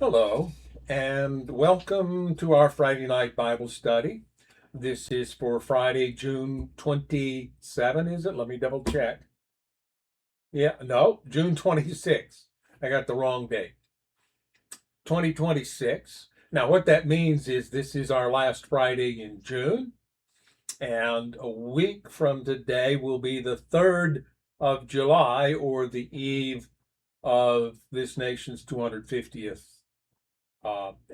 Hello, and welcome to our Friday night Bible study. This is for Friday, June 27, is it? Let me double check. Yeah, no, June 26th. I got the wrong date. 2026. Now, what that means is this is our last Friday in June, and a week from today will be the 3rd of July, or the eve of this nation's 250th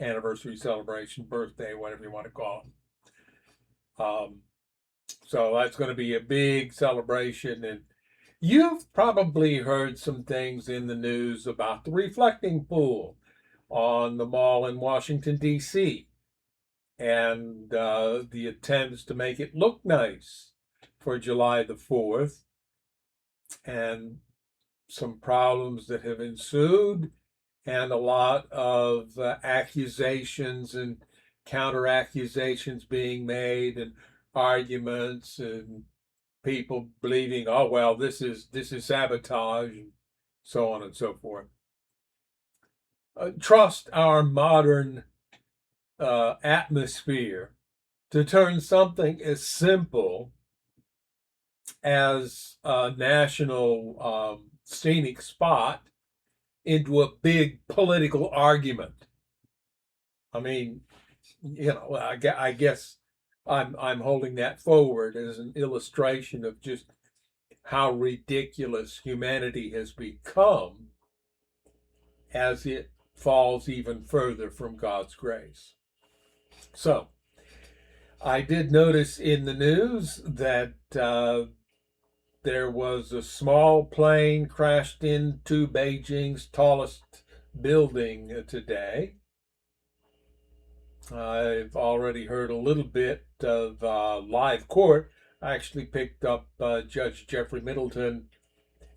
anniversary celebration, birthday, whatever you want to call it. So that's going to be a big celebration. And you've probably heard some things in the news about the reflecting pool on the mall in Washington, D.C., and the attempts to make it look nice for July the 4th, and some problems that have ensued, and a lot of accusations and counter accusations being made, and arguments, and people believing, oh well, this is sabotage, and so on and so forth. Trust our modern atmosphere to turn something as simple as a national scenic spot into a big political argument. I mean, I guess I'm holding that forward as an illustration of just how ridiculous humanity has become as it falls even further from God's grace. So, I did notice in the news that there was a small plane crashed into Beijing's tallest building today. I've already heard a little bit of live court. I actually picked up Judge Jeffrey Middleton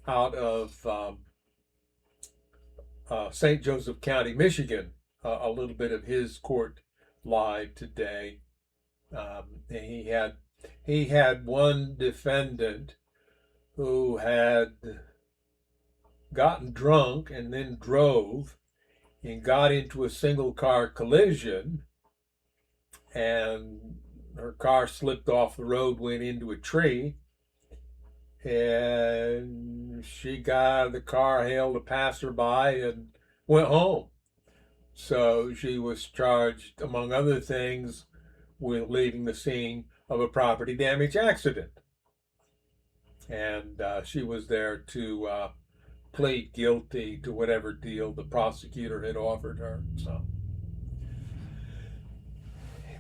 out of St. Joseph County, Michigan, a little bit of his court live today. He had one defendant who had gotten drunk and then drove and got into a single car collision, and her car slipped off the road, went into a tree, and she got out of the car, hailed a passerby, and went home. So she was charged, among other things, with leaving the scene of a property damage accident. And she was there to plead guilty to whatever deal the prosecutor had offered her. So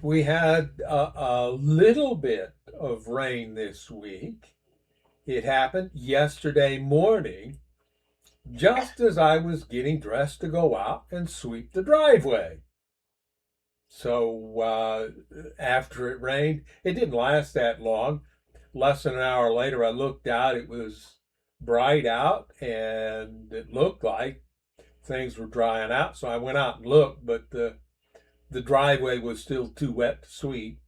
we had a little bit of rain this week. It happened yesterday morning, just as I was getting dressed to go out and sweep the driveway. So after it rained, it didn't last that long. Less than an hour later, I looked out. It was bright out, and it looked like things were drying out. So I went out and looked, but the driveway was still too wet to sweep.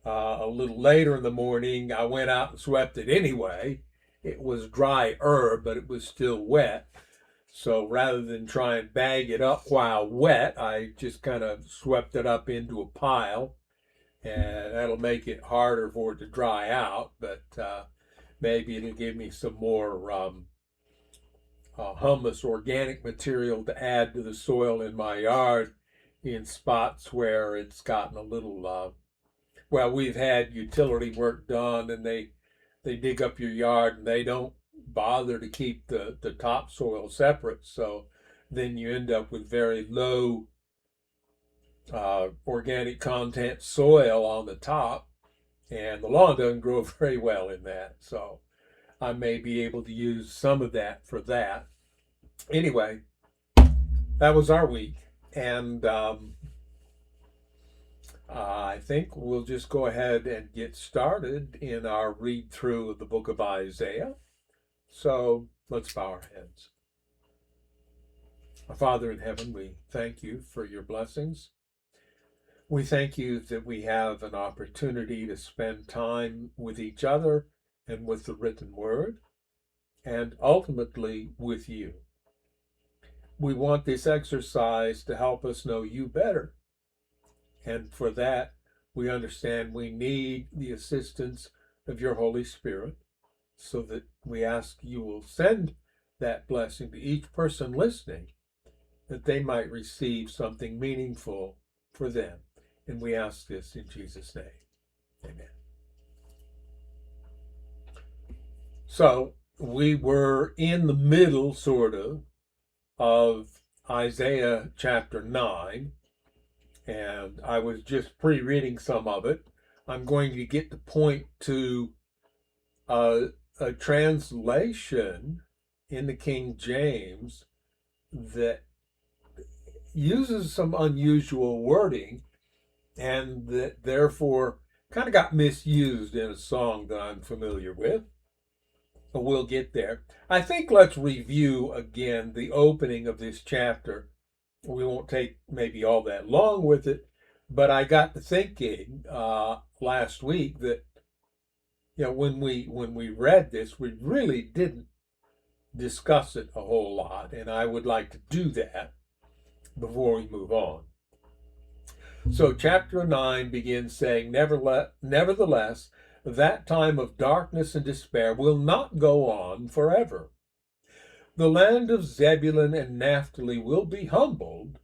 A little later in the morning, I went out and swept it anyway. It was drier, but it was still wet. So rather than try and bag it up while wet, I just kind of swept it up into a pile, and that'll make it harder for it to dry out, but maybe it'll give me some more humus, organic material to add to the soil in my yard in spots where it's gotten a little, well, we've had utility work done, and they dig up your yard, and they don't bother to keep the topsoil separate. So then you end up with very low organic content soil on the top, and the lawn doesn't grow very well in that. So I may be able to use some of that for that. Anyway, that was our week, and I think we'll just go ahead and get started in our read through of the book of Isaiah. So let's bow our heads. Our Father in heaven, we thank you for your blessings. We thank you that we have an opportunity to spend time with each other and with the written word, and ultimately with you. we want this exercise to help us know you better. And for that, we understand we need the assistance of your Holy Spirit, so that we ask you will send that blessing to each person listening, that they might receive something meaningful for them. And we ask this in Jesus' name. Amen. So we were in the middle, sort of Isaiah chapter 9, and I was just pre-reading some of it. I'm going to get to point to a translation in the King James that uses some unusual wording, and that therefore kind of got misused in a song that I'm familiar with. But we'll get there. I think let's review again the opening of this chapter. We won't take maybe all that long with it, but I got to thinking last week that when we read this, we really didn't discuss it a whole lot, and I would like to do that before we move on. So chapter 9 begins saying, Nevertheless, that time of darkness and despair will not go on forever. The land of Zebulun and Naphtali will be humbled,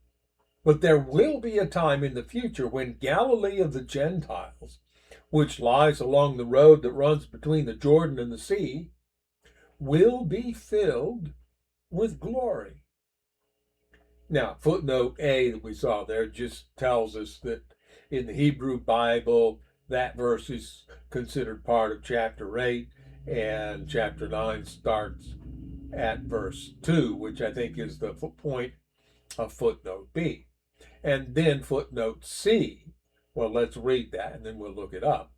but there will be a time in the future when Galilee of the Gentiles, which lies along the road that runs between the Jordan and the sea, will be filled with glory. Now, footnote A that we saw there just tells us that in the Hebrew Bible, that verse is considered part of chapter 8, and chapter 9 starts at verse 2, which I think is the point of footnote B. And then footnote C, well, let's read that and then we'll look it up.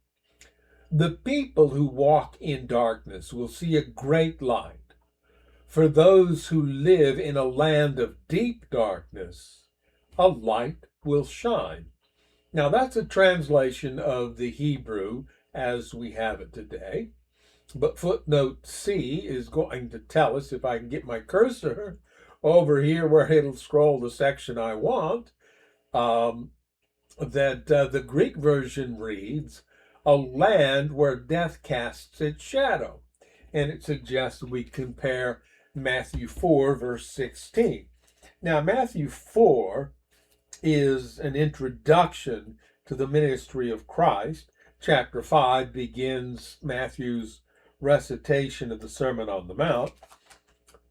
The people who walk in darkness will see a great light. For those who live in a land of deep darkness, a light will shine. Now, that's a translation of the Hebrew as we have it today. But footnote C is going to tell us, if I can get my cursor over here where it'll scroll the section I want, that the Greek version reads, a land where death casts its shadow. And it suggests we compare Matthew 4, verse 16. Now, Matthew 4 is an introduction to the ministry of Christ. Chapter 5 begins Matthew's recitation of the Sermon on the Mount.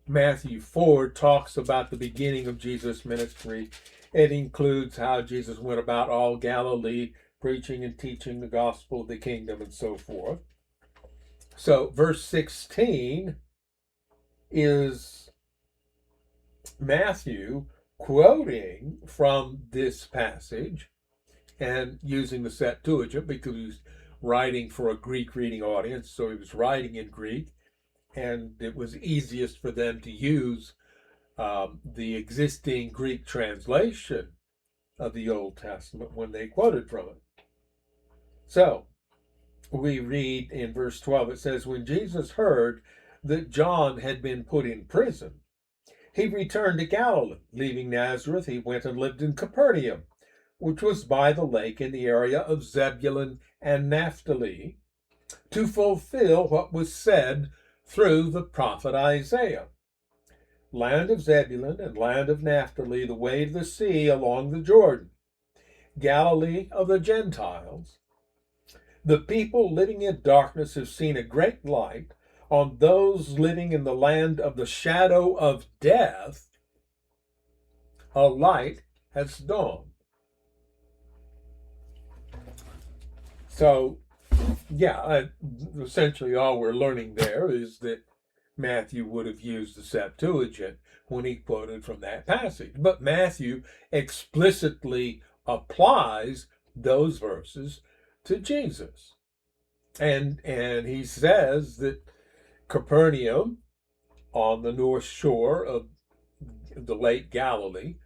Matthew 4 talks about the beginning of Jesus' ministry. It includes how Jesus went about all Galilee, preaching and teaching the gospel of the kingdom and so forth. So verse 16 is Matthew quoting from this passage and using the Septuagint because he's writing for a Greek reading audience. So he was writing in Greek, and it was easiest for them to use the existing Greek translation of the Old Testament when they quoted from it. So we read in verse 12, it says, when Jesus heard that John had been put in prison, he returned to Galilee. Leaving Nazareth, he went and lived in Capernaum, which was by the lake in the area of Zebulun and Naphtali, to fulfill what was said through the prophet Isaiah. Land of Zebulun and land of Naphtali, the way to the sea along the Jordan, Galilee of the Gentiles. The people living in darkness have seen a great light. On those living in the land of the shadow of death, a light has dawned. So, essentially all we're learning there is that Matthew would have used the Septuagint when he quoted from that passage. But Matthew explicitly applies those verses to Jesus. And he says that Capernaum, on the north shore of the Lake Galilee,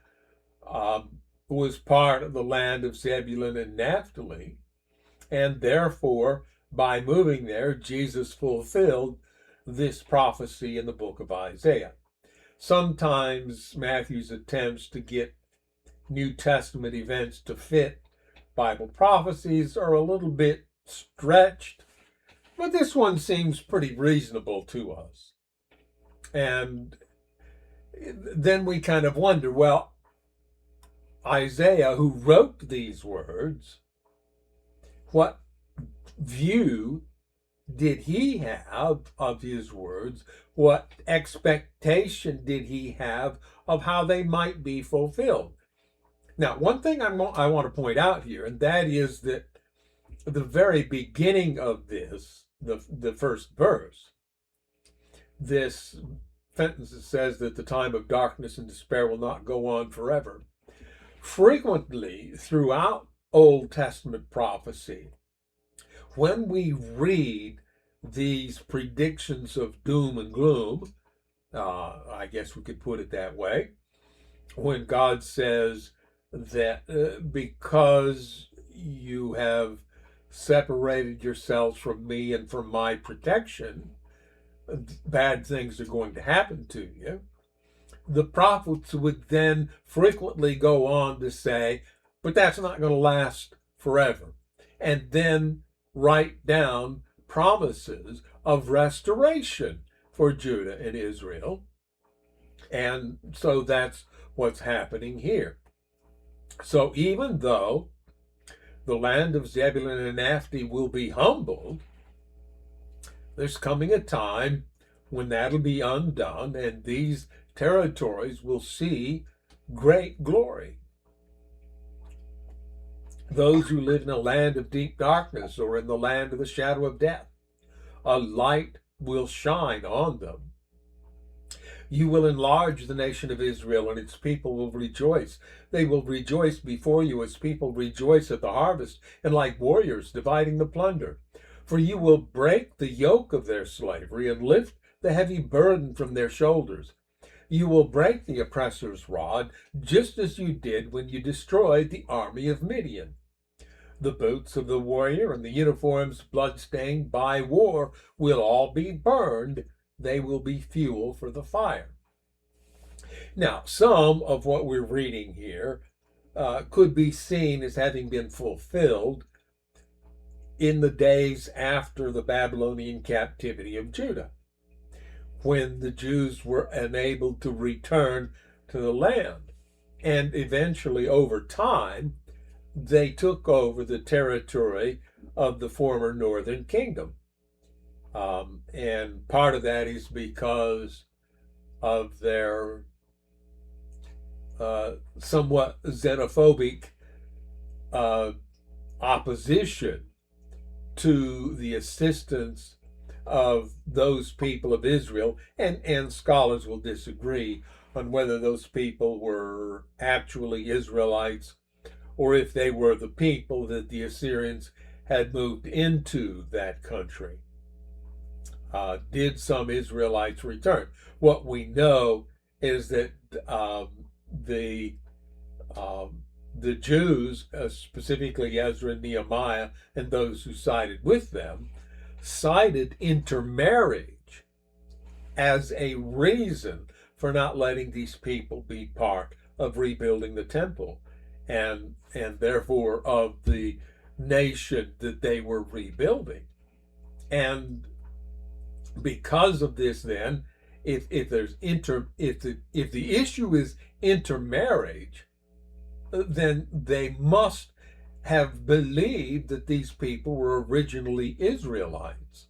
was part of the land of Zebulun and Naphtali, and therefore, by moving there, Jesus fulfilled this prophecy in the book of Isaiah. sometimes Matthew's attempts to get New Testament events to fit Bible prophecies are a little bit stretched, but this one seems pretty reasonable to us. And then we kind of wonder, well, Isaiah, who wrote these words, what view did he have of his words? What expectation did he have of how they might be fulfilled? Now, one thing I want to point out here, and that is that the very beginning of this, the first verse, this sentence that says that the time of darkness and despair will not go on forever. Frequently throughout Old Testament prophecy, when we read these predictions of doom and gloom, I guess we could put it that way, when God says that because you have separated yourselves from me and from my protection, bad things are going to happen to you. The prophets would then frequently go on to say, but that's not going to last forever. And then write down promises of restoration for Judah and Israel. And so that's what's happening here. So even though the land of Zebulun and Naphtali will be humbled, there's coming a time when that'll be undone and these territories will see great glory. Those who live in a land of deep darkness or in the land of the shadow of death, a light will shine on them. You will enlarge the nation of Israel, and its people will rejoice. They will rejoice before you as people rejoice at the harvest, and like warriors dividing the plunder. For you will break the yoke of their slavery and lift the heavy burden from their shoulders. You will break the oppressor's rod, just as you did when you destroyed the army of Midian. The boots of the warrior and the uniforms bloodstained by war will all be burned. They will be fuel for the fire. Now, some of what we're reading here could be seen as having been fulfilled in the days after the Babylonian captivity of Judah, when the Jews were enabled to return to the land. And eventually, over time, they took over the territory of the former northern kingdom. And part of that is because of their somewhat xenophobic opposition to the assistance of those people of Israel, and scholars will disagree on whether those people were actually Israelites or if they were the people that the Assyrians had moved into that country. Did some Israelites return? What we know is that the Jews, specifically Ezra and Nehemiah, and those who sided with them, cited intermarriage as a reason for not letting these people be part of rebuilding the temple, and therefore of the nation that they were rebuilding. And because of this, then, if the issue is intermarriage, then they must have believed that these people were originally Israelites.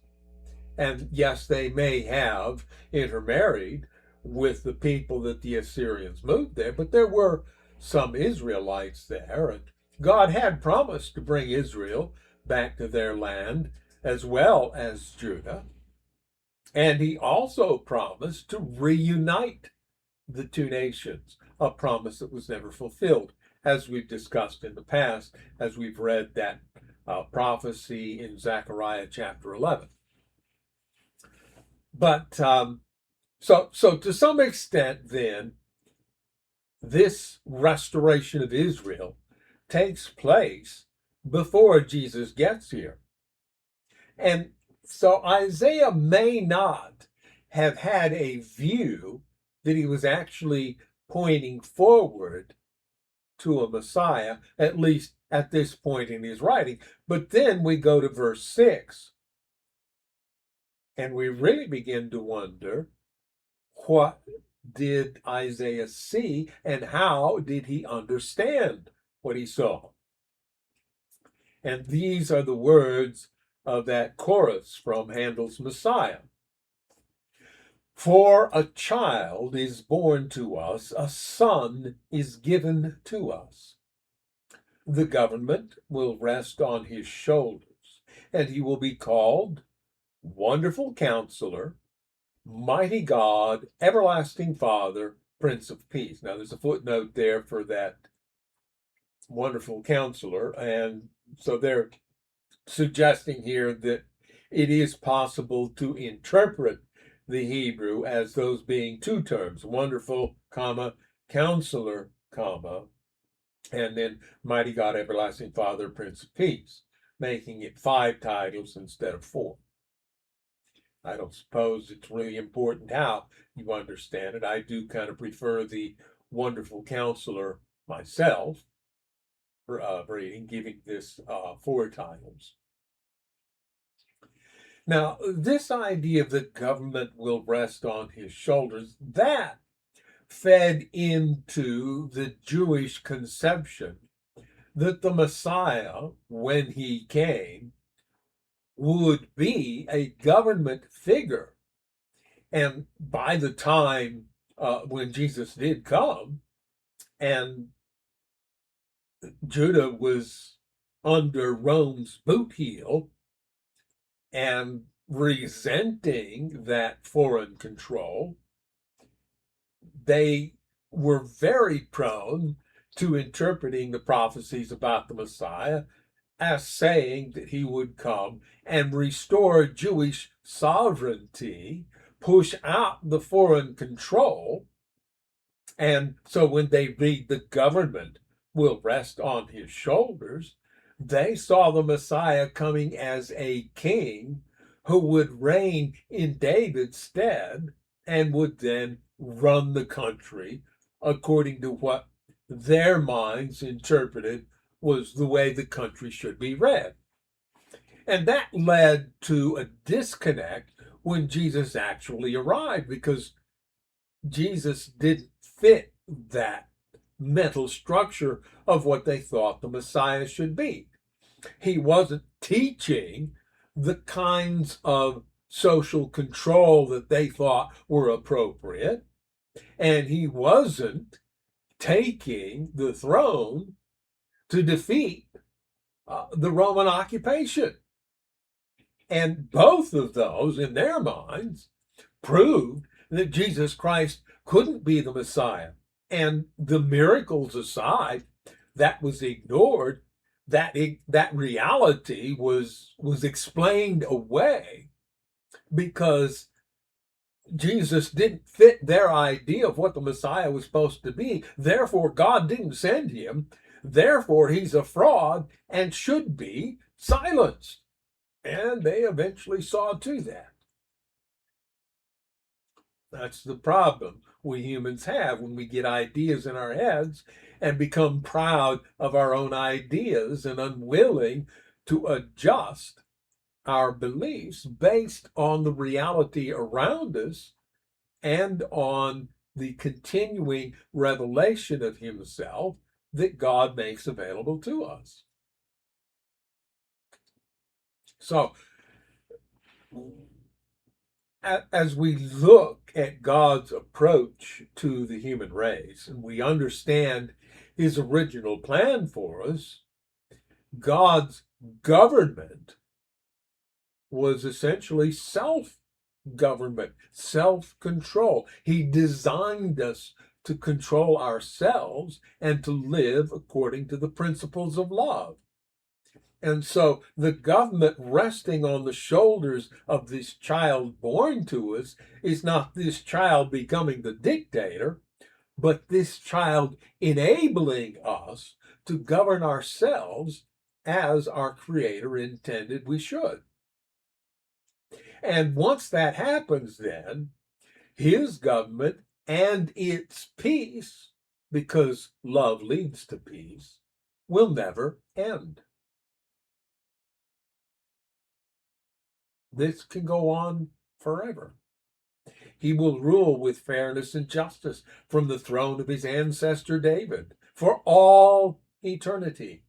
And yes, they may have intermarried with the people that the Assyrians moved there, but there were some Israelites there, and God had promised to bring Israel back to their land as well as Judah. And he also promised to reunite the two nations, a promise that was never fulfilled, as we've discussed in the past, as we've read that prophecy in Zechariah chapter 11. But so to some extent, then, this restoration of Israel takes place before Jesus gets here. And so Isaiah may not have had a view that he was actually pointing forward to a Messiah, at least at this point in his writing. But then we go to verse 6, and we really begin to wonder, what did Isaiah see, and how did he understand what he saw? And these are the words of that chorus from Handel's Messiah. For a child is born to us, a son is given to us. The government will rest on his shoulders, and he will be called Wonderful Counselor, Mighty God, Everlasting Father, Prince of Peace. Now, there's a footnote there for that Wonderful Counselor, and so they're suggesting here that it is possible to interpret the Hebrew as those being two terms, wonderful, comma, counselor, comma, and then mighty God, everlasting Father, Prince of Peace, making it 5 titles instead of 4. I don't suppose it's really important how you understand it. I do kind of prefer the wonderful counselor myself for reading, giving this 4 titles. Now, this idea of the government will rest on his shoulders, that fed into the Jewish conception that the Messiah, when he came, would be a government figure. And by the time when Jesus did come, and Judah was under Rome's boot heel, and resenting that foreign control, they were very prone to interpreting the prophecies about the Messiah as saying that he would come and restore Jewish sovereignty, push out the foreign control. And so when they read the government will rest on his shoulders, they saw the Messiah coming as a king who would reign in David's stead and would then run the country according to what their minds interpreted was the way the country should be read. And that led to a disconnect when Jesus actually arrived, because Jesus didn't fit that mental structure of what they thought the Messiah should be. He wasn't teaching the kinds of social control that they thought were appropriate, and he wasn't taking the throne to defeat the Roman occupation. And both of those, in their minds, proved that Jesus Christ couldn't be the Messiah. And the miracles aside, that was ignored. That reality was explained away because Jesus didn't fit their idea of what the Messiah was supposed to be. Therefore, God didn't send him. Therefore, he's a fraud and should be silenced. And they eventually saw to that. That's the problem we humans have when we get ideas in our heads and become proud of our own ideas and unwilling to adjust our beliefs based on the reality around us and on the continuing revelation of himself that God makes available to us. So, as we look at God's approach to the human race and we understand his original plan for us, God's government was essentially self-government, self-control. He designed us to control ourselves and to live according to the principles of love. And so the government resting on the shoulders of this child born to us is not this child becoming the dictator, but this child enabling us to govern ourselves as our Creator intended we should. And once that happens, then his government and its peace, because love leads to peace, will never end. This can go on forever. He will rule with fairness and justice from the throne of his ancestor David for all eternity.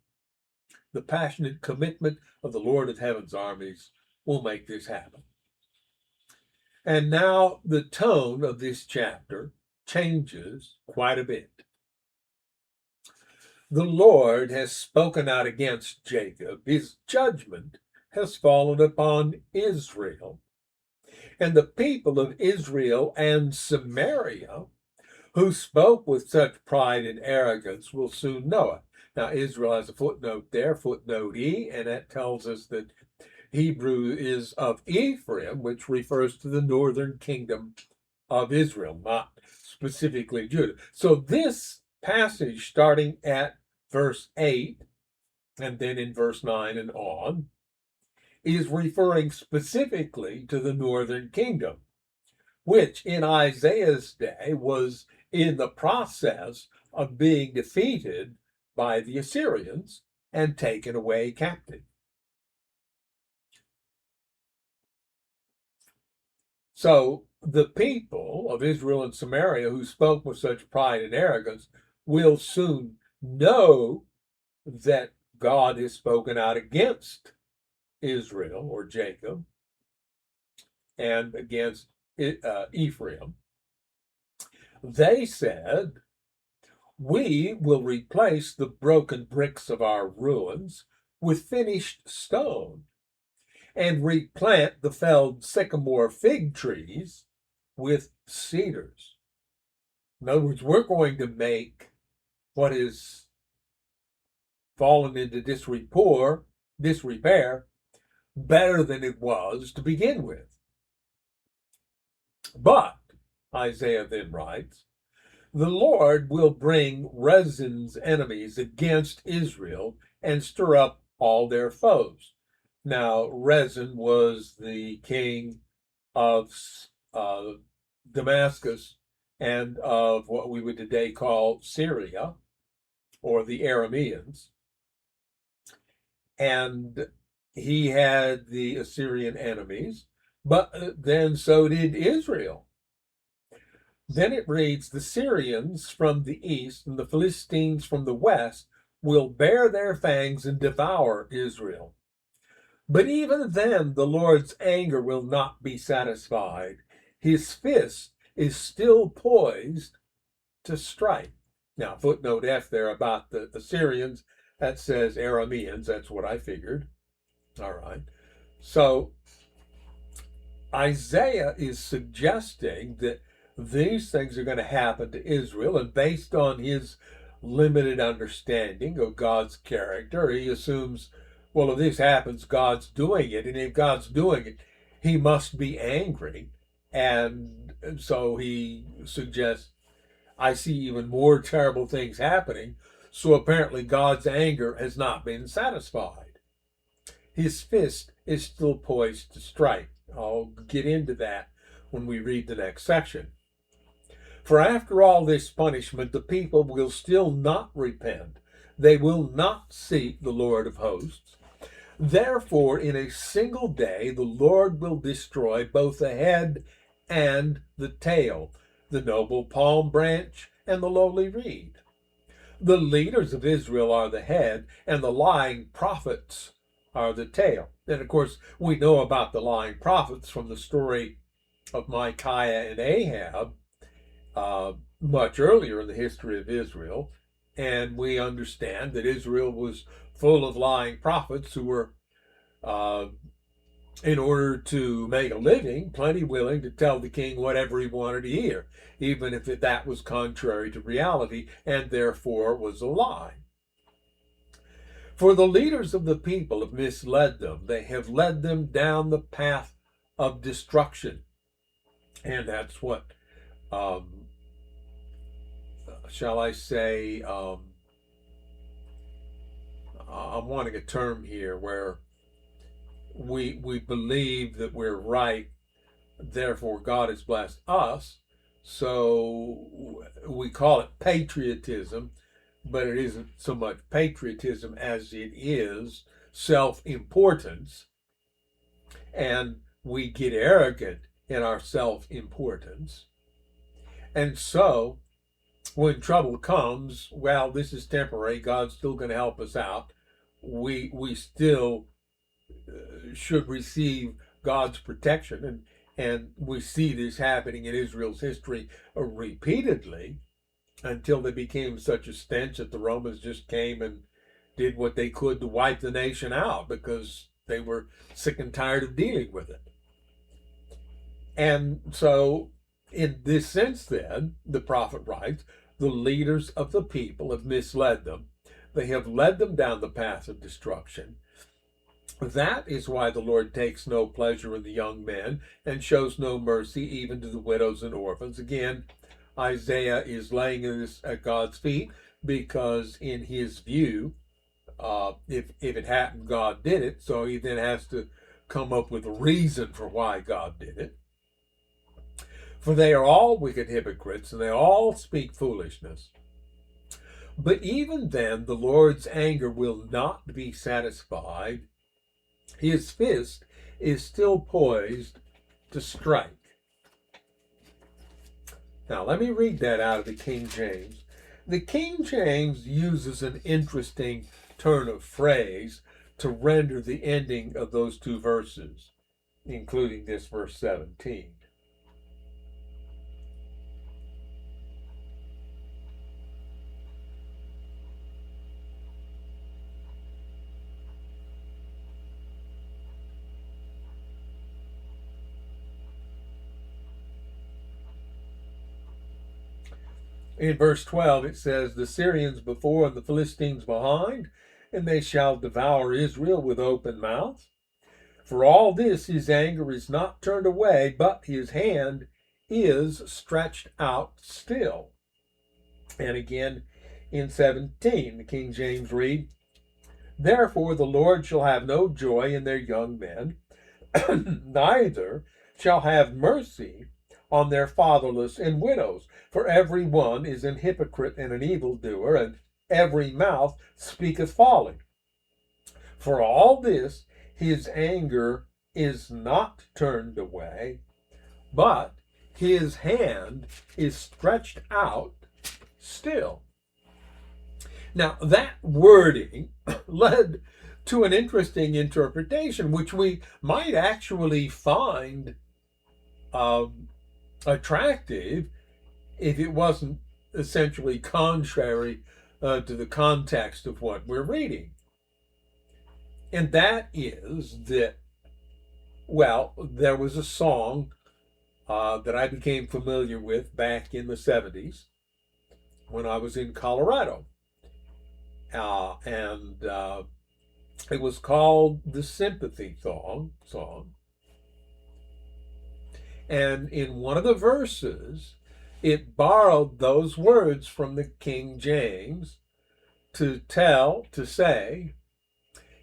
The passionate commitment of the Lord of Heaven's armies will make this happen. And now the tone of this chapter changes quite a bit. The Lord has spoken out against Jacob. His judgment has fallen upon Israel. And the people of Israel and Samaria, who spoke with such pride and arrogance, will soon know it. Now, Israel has a footnote there, footnote E, and that tells us that Hebrew is of Ephraim, which refers to the northern kingdom of Israel, not specifically Judah. So this passage, starting at verse 8, and then in verse 9 and on, is referring specifically to the northern kingdom, which in Isaiah's day was in the process of being defeated by the Assyrians and taken away captive. So the people of Israel and Samaria who spoke with such pride and arrogance will soon know that God has spoken out against Israel or Jacob and against Ephraim. They said, "We will replace the broken bricks of our ruins with finished stone and replant the felled sycamore fig trees with cedars." In other words, we're going to make what is fallen into disrepair better than it was to begin with. But, Isaiah then writes, the Lord will bring Rezin's enemies against Israel and stir up all their foes. Now, Rezin was the king of Damascus and of what we would today call Syria, or the Arameans. And he had the Assyrian enemies, but then so did Israel. Then it reads, the Syrians from the east and the Philistines from the west will bare their fangs and devour Israel. But even then, the Lord's anger will not be satisfied. His fist is still poised to strike. Now, footnote F there about the Assyrians, that says Arameans. That's what I figured. All right. So Isaiah is suggesting that these things are going to happen to Israel, and based on his limited understanding of God's character, he assumes, well, if this happens, God's doing it, and if God's doing it, he must be angry. And so he suggests, I see even more terrible things happening, so apparently God's anger has not been satisfied. His fist is still poised to strike. I'll get into that when we read the next section. For after all this punishment, the people will still not repent. They will not seek the Lord of hosts. Therefore, in a single day, the Lord will destroy both the head and the tail, the noble palm branch and the lowly reed. The leaders of Israel are the head, and the lying prophets are the tail. And of course, we know about the lying prophets from the story of Micaiah and Ahab much earlier in the history of Israel. And we understand that Israel was full of lying prophets who were, in order to make a living, plenty willing to tell the king whatever he wanted to hear, even if that was contrary to reality and therefore was a lie. For the leaders of the people have misled them. They have led them down the path of destruction. And that's what, shall I say, I'm wanting a term here where we believe that we're right, therefore God has blessed us, So we call it patriotism, but it isn't so much patriotism as it is self-importance. And we get arrogant in our self-importance. And so when trouble comes, well, this is temporary. God's still going to help us out. We still should receive God's protection, and we see this happening in Israel's history repeatedly until they became such a stench that the Romans just came and did what they could to wipe the nation out because they were sick and tired of dealing with it. And so, in this sense, then, the prophet writes, the leaders of the people have misled them. They have led them down the path of destruction. That is why the Lord takes no pleasure in the young men and shows no mercy even to the widows and orphans. Again, Isaiah is laying this at God's feet because, in his view, if it happened, God did it. So he then has to come up with a reason for why God did it. For they are all wicked hypocrites, and they all speak foolishness. But even then, the Lord's anger will not be satisfied. His fist is still poised to strike. Now, let me read that out of the King James. The King James uses an interesting turn of phrase to render the ending of those two verses, including this verse 17. In verse 12, it says, the Syrians before and the Philistines behind, and they shall devour Israel with open mouth. For all this his anger is not turned away, but his hand is stretched out still. And again in 17, the King James read, therefore the Lord shall have no joy in their young men, neither shall have mercy on their fatherless and widows. For every one is an hypocrite and an evildoer, and every mouth speaketh folly. For all this his anger is not turned away, but his hand is stretched out still. Now, that wording led to an interesting interpretation, which we might actually find attractive if it wasn't essentially contrary to the context of what we're reading. And that is that, well, there was a song that I became familiar with back in the 70s when I was in Colorado. And it was called the Sympathy Song. And in one of the verses, it borrowed those words from the King James to say,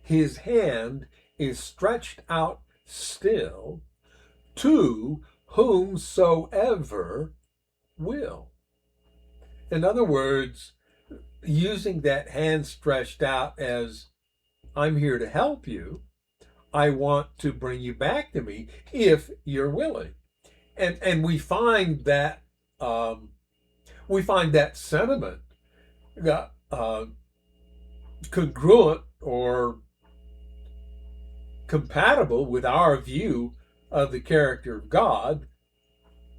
his hand is stretched out still to whomsoever will. In other words, using that hand stretched out as, I'm here to help you, I want to bring you back to me if you're willing. And we find that sentiment congruent or compatible with our view of the character of God.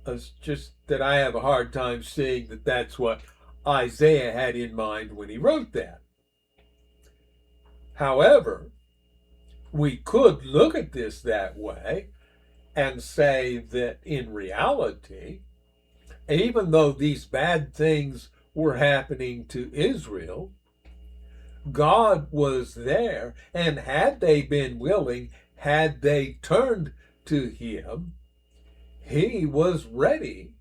It's just that I have a hard time seeing that that's what Isaiah had in mind when he wrote that. However, we could look at this that way and say that in reality, even though these bad things were happening to Israel, God was there, and had they been willing, had they turned to him, he was ready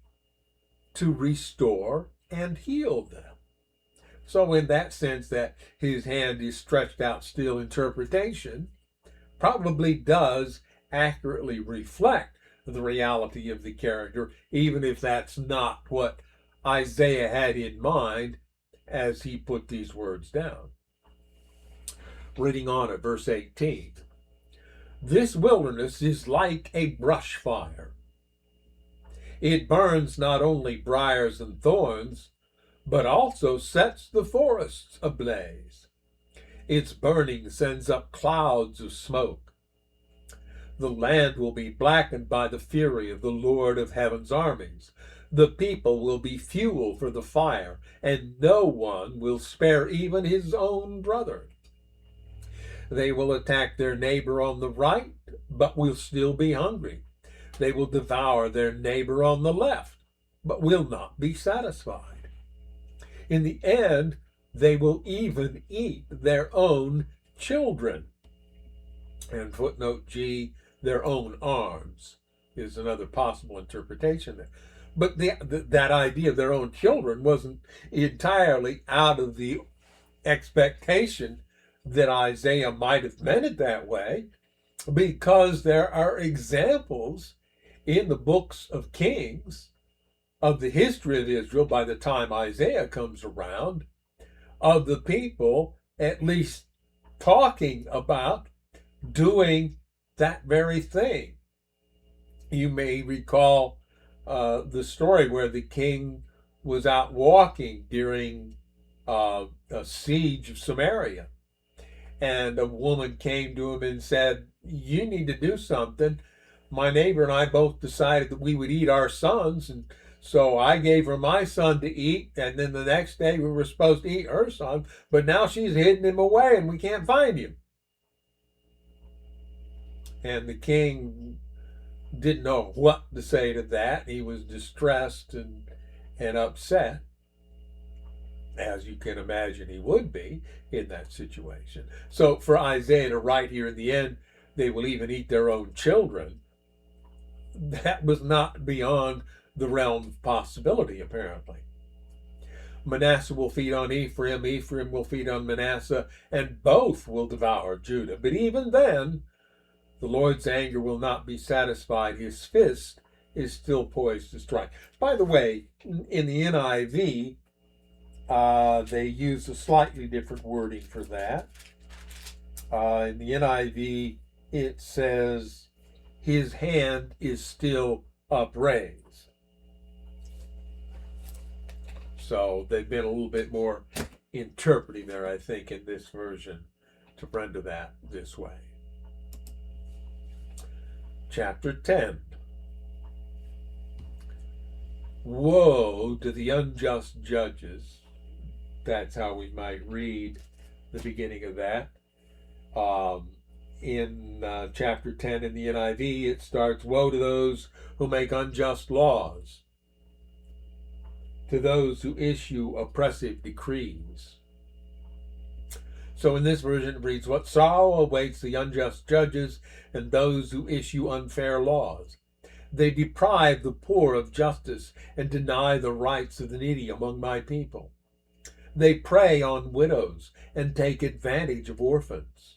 to restore and heal them. So in that sense, that his hand is stretched out still interpretation probably does accurately reflect the reality of the character, even if that's not what Isaiah had in mind as he put these words down. Reading on at verse 18. This wilderness is like a brush fire. It burns not only briars and thorns, but also sets the forests ablaze. Its burning sends up clouds of smoke. The land will be blackened by the fury of the Lord of heaven's armies. The people will be fuel for the fire, and no one will spare even his own brother. They will attack their neighbor on the right, but will still be hungry. They will devour their neighbor on the left, but will not be satisfied. In the end, they will even eat their own children. And footnote G, their own arms is another possible interpretation there. But that idea of their own children wasn't entirely out of the expectation that Isaiah might have meant it that way, because there are examples in the books of Kings of the history of Israel by the time Isaiah comes around, of the people at least talking about doing that very thing. You may recall the story where the king was out walking during a siege of Samaria, and a woman came to him and said, "You need to do something. My neighbor and I both decided that we would eat our sons, and so I gave her my son to eat, and then the next day we were supposed to eat her son, but now she's hidden him away and we can't find him." And the king didn't know what to say to that. He was distressed and upset, as you can imagine he would be in that situation. So for Isaiah to write here in the end, they will even eat their own children, that was not beyond the realm of possibility, apparently. Manasseh will feed on Ephraim, Ephraim will feed on Manasseh, and both will devour Judah. But even then, the Lord's anger will not be satisfied. His fist is still poised to strike. By the way, in the NIV, they use a slightly different wording for that. In the NIV, it says, his hand is still upraised. So they've been a little bit more interpreting there, I think, in this version to render that this way. Chapter 10. Woe to the unjust judges. That's how we might read the beginning of that. In chapter 10 in the NIV, it starts, woe to those who make unjust laws, to those who issue oppressive decrees. So in this version it reads, what sorrow awaits the unjust judges and those who issue unfair laws. They deprive the poor of justice and deny the rights of the needy among my people. They prey on widows and take advantage of orphans.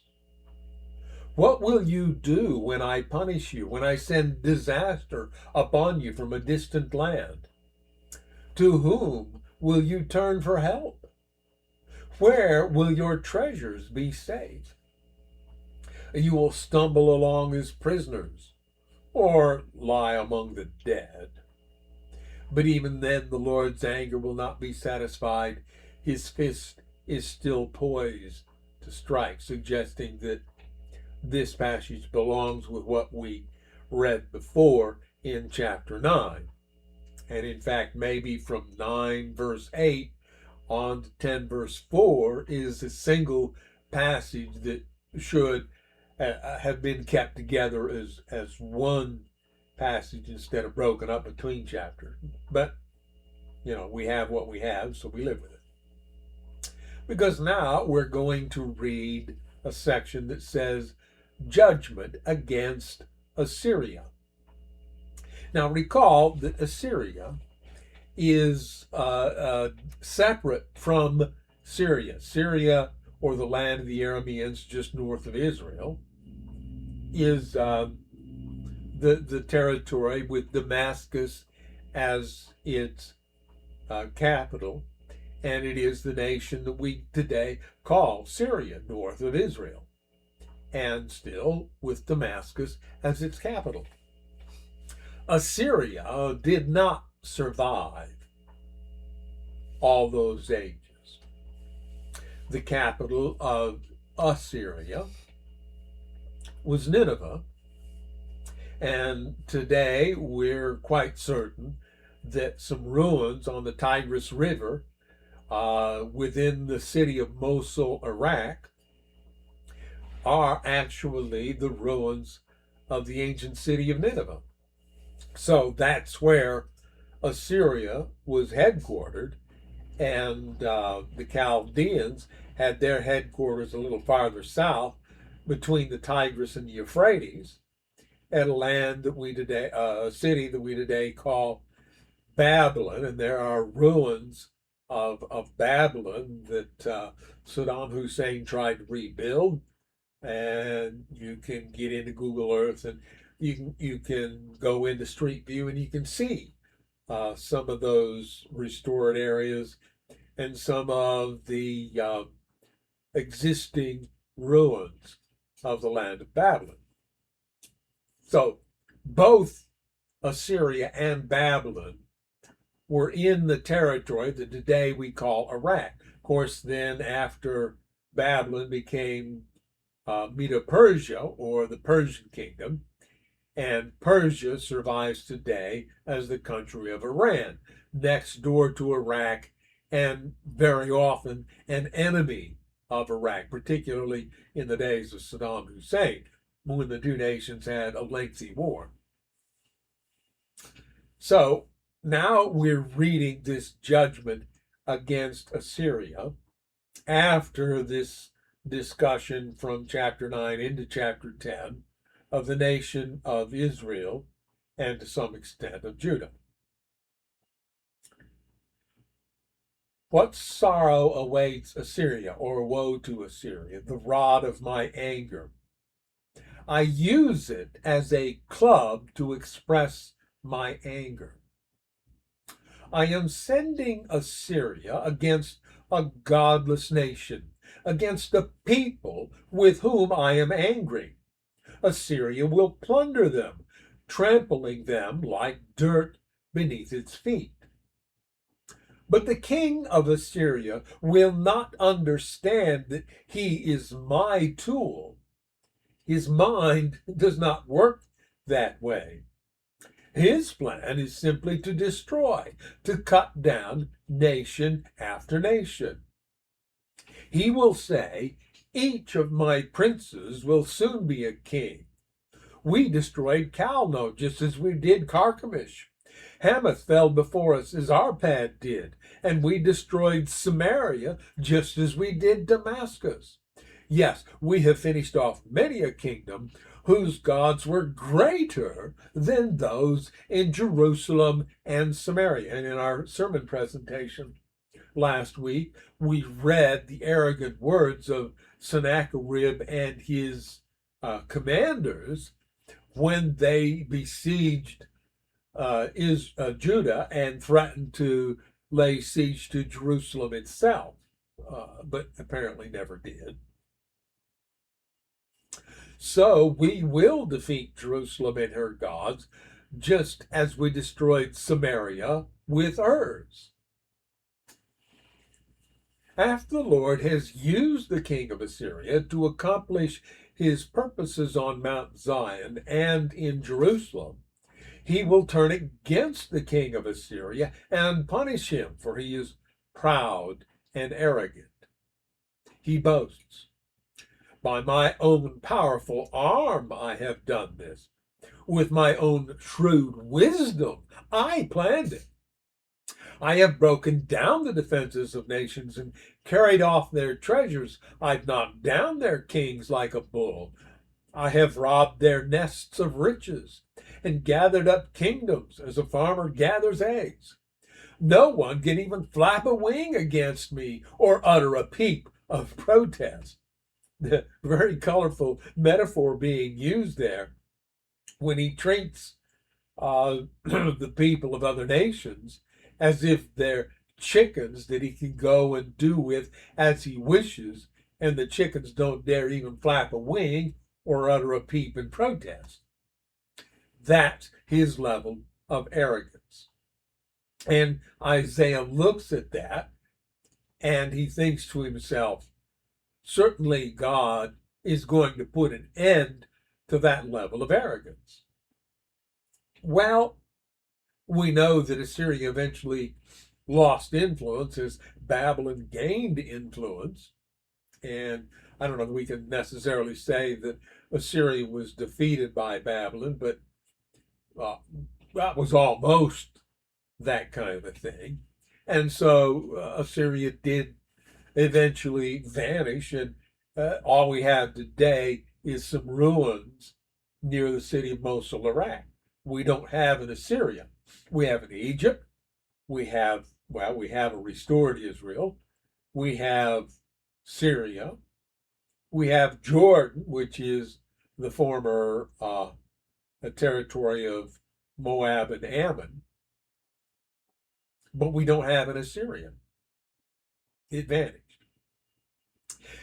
What will you do when I punish you, when I send disaster upon you from a distant land? To whom will you turn for help? Where will your treasures be safe? You will stumble along as prisoners, or lie among the dead. But even then the Lord's anger will not be satisfied. His fist is still poised to strike, suggesting that this passage belongs with what we read before in chapter 9. And in fact, maybe from 9 verse 8 on to 10 verse 4 is a single passage that should have been kept together as one passage instead of broken up between chapters. But, we have what we have, so we live with it. Because now we're going to read a section that says, judgment against Assyria. Now recall that Assyria is separate from Syria. Syria, or the land of the Arameans just north of Israel, is the territory with Damascus as its capital, and it is the nation that we today call Syria, north of Israel, and still with Damascus as its capital. Assyria did not survive all those ages. The capital of Assyria was Nineveh, and today we're quite certain that some ruins on the Tigris River within the city of Mosul, Iraq, are actually the ruins of the ancient city of Nineveh. So that's where Assyria was headquartered, and the Chaldeans had their headquarters a little farther south between the Tigris and the Euphrates, at a land that we today, a city that we today call Babylon, and there are ruins of Babylon that Saddam Hussein tried to rebuild. And you can get into Google Earth, and you can go into Street View, and you can see some of those restored areas and some of the existing ruins of the land of Babylon. So both Assyria and Babylon were in the territory that today we call Iraq. Of course, then after Babylon became Medo-Persia, or the Persian kingdom, and Persia survives today as the country of Iran, next door to Iraq, and very often an enemy of Iraq, particularly in the days of Saddam Hussein, when the two nations had a lengthy war. So now we're reading this judgment against Assyria after this discussion from chapter 9 into chapter 10 of the nation of Israel and to some extent of Judah. What sorrow awaits Assyria, or woe to Assyria, the rod of my anger? I use it as a club to express my anger. I am sending Assyria against a godless nation, against a people with whom I am angry. Assyria will plunder them, trampling them like dirt beneath its feet. But the king of Assyria will not understand that he is my tool. His mind does not work that way. His plan is simply to destroy, to cut down nation after nation. He will say, each of my princes will soon be a king. We destroyed Calno just as we did Carchemish. Hamath fell before us as Arpad did, and we destroyed Samaria just as we did Damascus. Yes, we have finished off many a kingdom whose gods were greater than those in Jerusalem and Samaria. And in our sermon presentation last week, we read the arrogant words of Sennacherib and his commanders when they besieged Judah and threatened to lay siege to Jerusalem itself, but apparently never did. So we will defeat Jerusalem and her gods, just as we destroyed Samaria with hers. After the Lord has used the king of Assyria to accomplish his purposes on Mount Zion and in Jerusalem, he will turn against the king of Assyria and punish him, for he is proud and arrogant. He boasts, by my own powerful arm I have done this. With my own shrewd wisdom I planned it. I have broken down the defenses of nations and carried off their treasures. I've knocked down their kings like a bull. I have robbed their nests of riches and gathered up kingdoms as a farmer gathers eggs. No one can even flap a wing against me or utter a peep of protest. The very colorful metaphor being used there when he treats the people of other nations as if they're chickens that he can go and do with as he wishes, and the chickens don't dare even flap a wing or utter a peep in protest. That's his level of arrogance. And Isaiah looks at that and he thinks to himself, certainly God is going to put an end to that level of arrogance. Well, we know that Assyria eventually lost influence as Babylon gained influence. And I don't know that we can necessarily say that Assyria was defeated by Babylon, but that was almost that kind of a thing. And so Assyria did eventually vanish, and all we have today is some ruins near the city of Mosul, Iraq. We don't have an Assyria. We have an Egypt. We have a restored Israel. We have Syria. We have Jordan, which is the former territory of Moab and Ammon. But we don't have an Assyria. It vanished.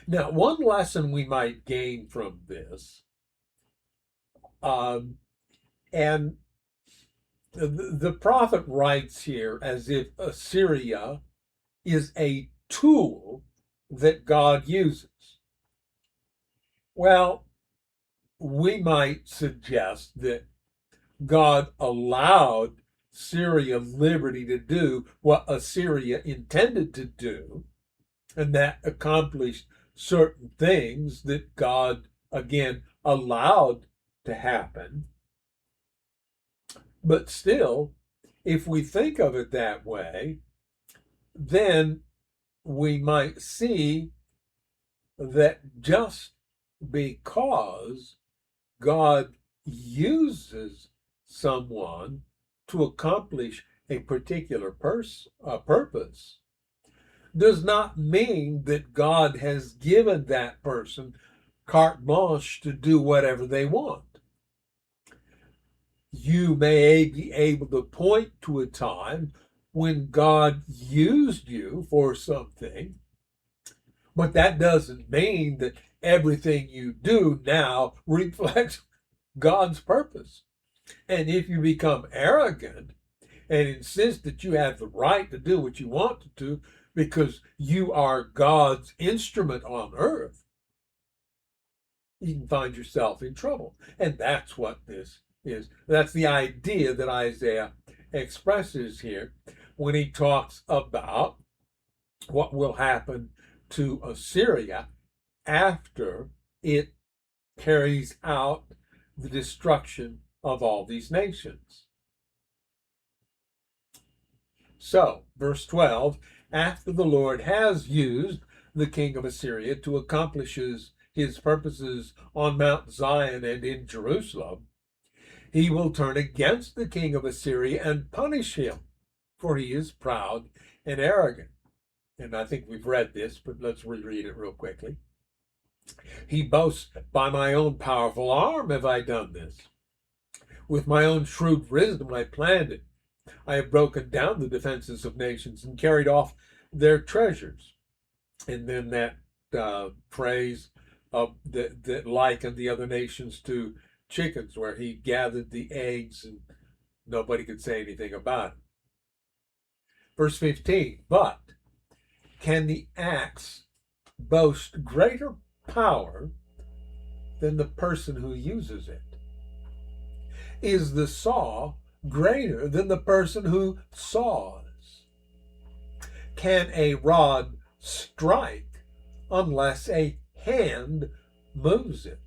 Now, one lesson we might gain from this, and the prophet writes here as if Assyria is a tool that God uses. Well, we might suggest that God allowed Syria liberty to do what Assyria intended to do, and that accomplished certain things that God, again, allowed to happen. But still, if we think of it that way, then we might see that just because God uses someone to accomplish a particular purpose does not mean that God has given that person carte blanche to do whatever they want. You may be able to point to a time when God used you for something, but that doesn't mean that everything you do now reflects God's purpose. And if you become arrogant and insist that you have the right to do what you want to do because you are God's instrument on earth, you can find yourself in trouble. And that's what this is. That's the idea that Isaiah expresses here when he talks about what will happen to Assyria after it carries out the destruction of all these nations. So, verse 12, after the Lord has used the king of Assyria to accomplish his purposes on Mount Zion and in Jerusalem, he will turn against the king of Assyria and punish him, for he is proud and arrogant. And I think we've read this, but let's reread it real quickly. He boasts, by my own powerful arm have I done this. With my own shrewd wisdom I planned it. I have broken down the defenses of nations and carried off their treasures. And then that phrase that likened the other nations to chickens, where he gathered the eggs and nobody could say anything about it. Verse 15, but can the axe boast greater power than the person who uses it? Is the saw greater than the person who saws? Can a rod strike unless a hand moves it?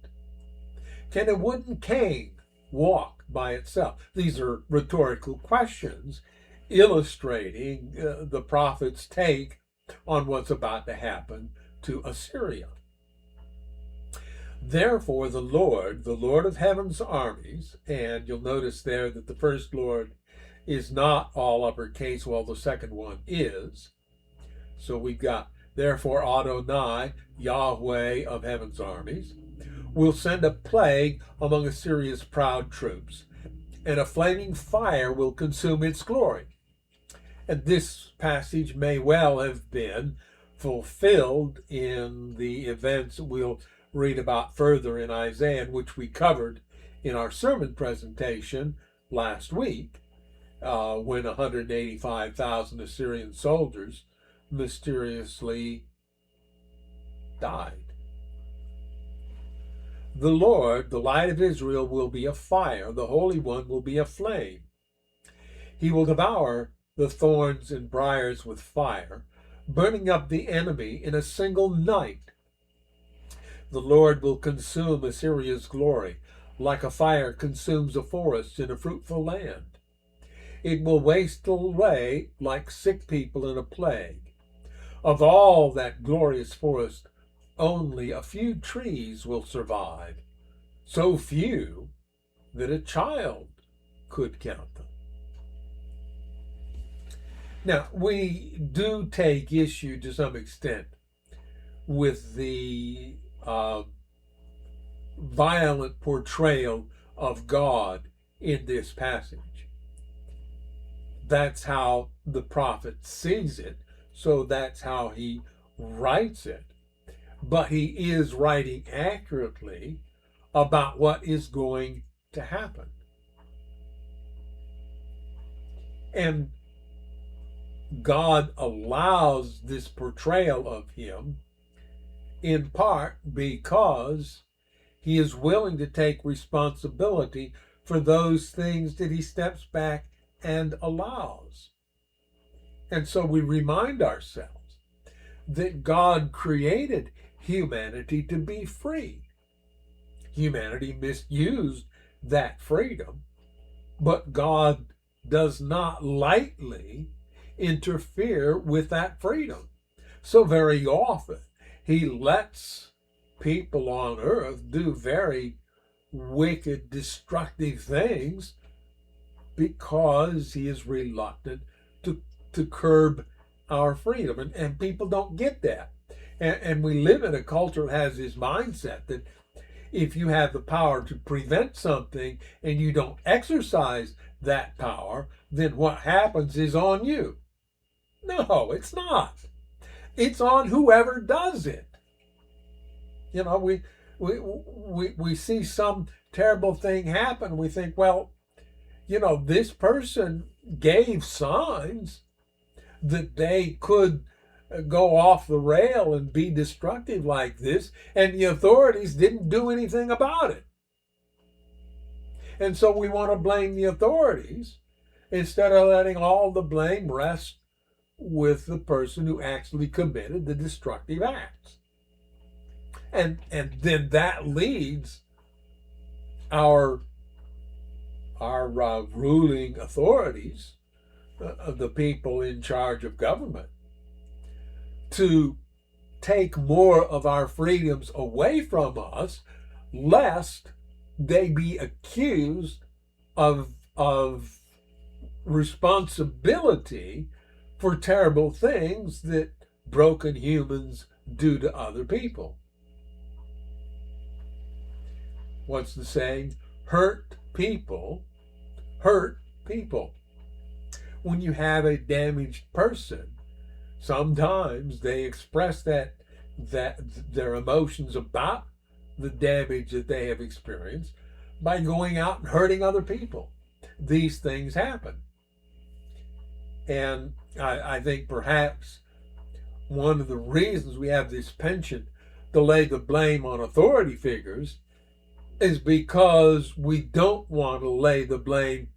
Can a wooden cane walk by itself? These are rhetorical questions illustrating the prophet's take on what's about to happen to Assyria. Therefore, the Lord of heaven's armies, and you'll notice there that the first Lord is not all uppercase, while the second one is. So we've got, therefore, Adonai, Yahweh of heaven's armies, will send a plague among Assyria's proud troops, and a flaming fire will consume its glory. And this passage may well have been fulfilled in the events we'll read about further in Isaiah, which we covered in our sermon presentation last week, when 185,000 Assyrian soldiers mysteriously died. The Lord, the light of Israel, will be a fire. The Holy One will be a flame. He will devour the thorns and briars with fire, burning up the enemy in a single night. The Lord will consume Assyria's glory, like a fire consumes a forest in a fruitful land. It will waste away like sick people in a plague. Of all that glorious forest, only a few trees will survive, so few that a child could count them. Now, we do take issue to some extent with the violent portrayal of God in this passage. That's how the prophet sees it, so that's how he writes it. But he is writing accurately about what is going to happen. And God allows this portrayal of him in part because he is willing to take responsibility for those things that he steps back and allows. And so we remind ourselves that God created humanity to be free. Humanity misused that freedom, but God does not lightly interfere with that freedom. So very often he lets people on earth do very wicked, destructive things because he is reluctant to curb our freedom. And people don't get that. And we live in a culture that has this mindset that if you have the power to prevent something and you don't exercise that power, then what happens is on you. No, it's not. It's on whoever does it. You know, we see some terrible thing happen. We think, well, you know, this person gave signs that they could go off the rail and be destructive like this, and the authorities didn't do anything about it. And so we want to blame the authorities instead of letting all the blame rest with the person who actually committed the destructive acts. And then that leads our ruling authorities, the people in charge of government, to take more of our freedoms away from us, lest they be accused of responsibility for terrible things that broken humans do to other people. What's the saying? Hurt people hurt people. When you have a damaged person, sometimes they express that their emotions about the damage that they have experienced by going out and hurting other people. These things happen. And I think perhaps one of the reasons we have this penchant to lay the blame on authority figures is because we don't want to lay the blame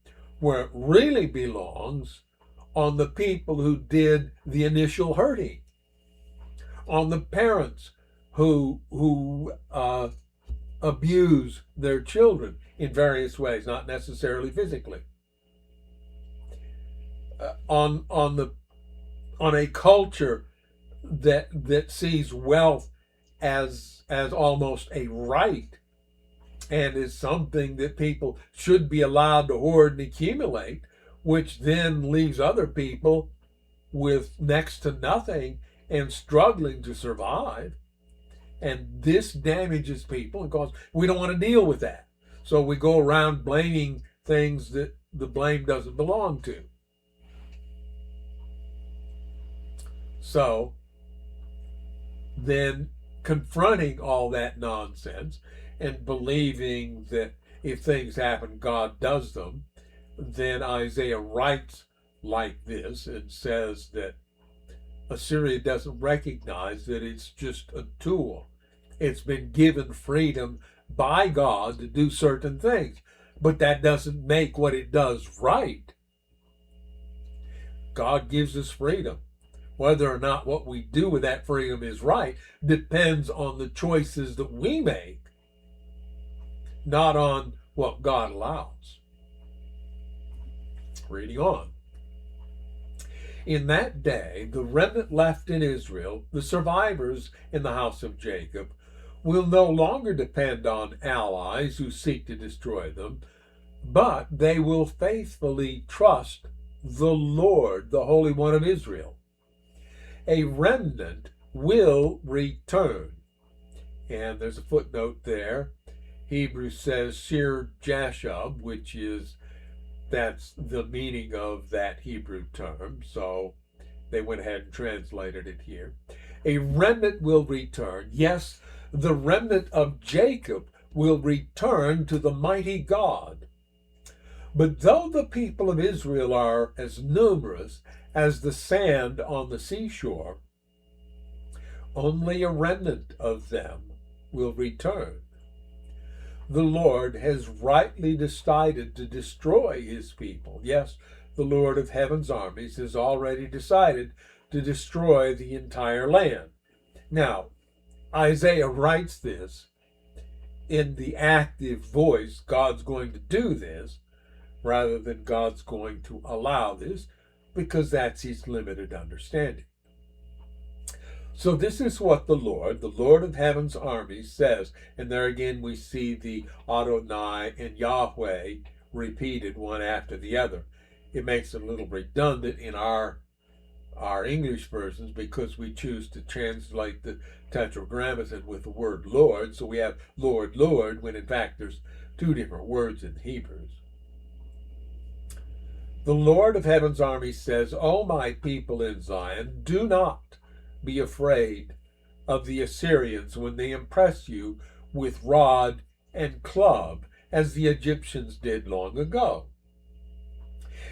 where it really belongs, on the people who did the initial hurting, on the parents who abuse their children in various ways, not necessarily physically, on a culture that sees wealth as almost a right and is something that people should be allowed to hoard and accumulate, which then leaves other people with next to nothing and struggling to survive. And this damages people because we don't want to deal with that. So we go around blaming things that the blame doesn't belong to. So then confronting all that nonsense and believing that if things happen, God does them, then Isaiah writes like this and says that Assyria doesn't recognize that it's just a tool. It's been given freedom by God to do certain things, but that doesn't make what it does right. God gives us freedom. Whether or not what we do with that freedom is right depends on the choices that we make, not on what God allows. Reading on. In that day, the remnant left in Israel, the survivors in the house of Jacob, will no longer depend on allies who seek to destroy them, but they will faithfully trust the Lord, the Holy One of Israel. A remnant will return. And there's a footnote there. Hebrews says Shir Jashub, which is that's the meaning of that Hebrew term. So they went ahead and translated it here. A remnant will return. Yes, the remnant of Jacob will return to the mighty God. But though the people of Israel are as numerous as the sand on the seashore, only a remnant of them will return. The Lord has rightly decided to destroy his people. Yes, the Lord of heaven's armies has already decided to destroy the entire land. Now, Isaiah writes this in the active voice, God's going to do this, rather than God's going to allow this, because that's his limited understanding. So this is what the Lord of heaven's armies says. And there again we see the Adonai and Yahweh repeated one after the other. It makes it a little redundant in our English versions because we choose to translate the Tetragrammaton with the word Lord. So we have Lord, Lord, when in fact there's two different words in Hebrews. The Lord of heaven's armies says, O my people in Zion, do not be afraid of the Assyrians when they impress you with rod and club, as the Egyptians did long ago.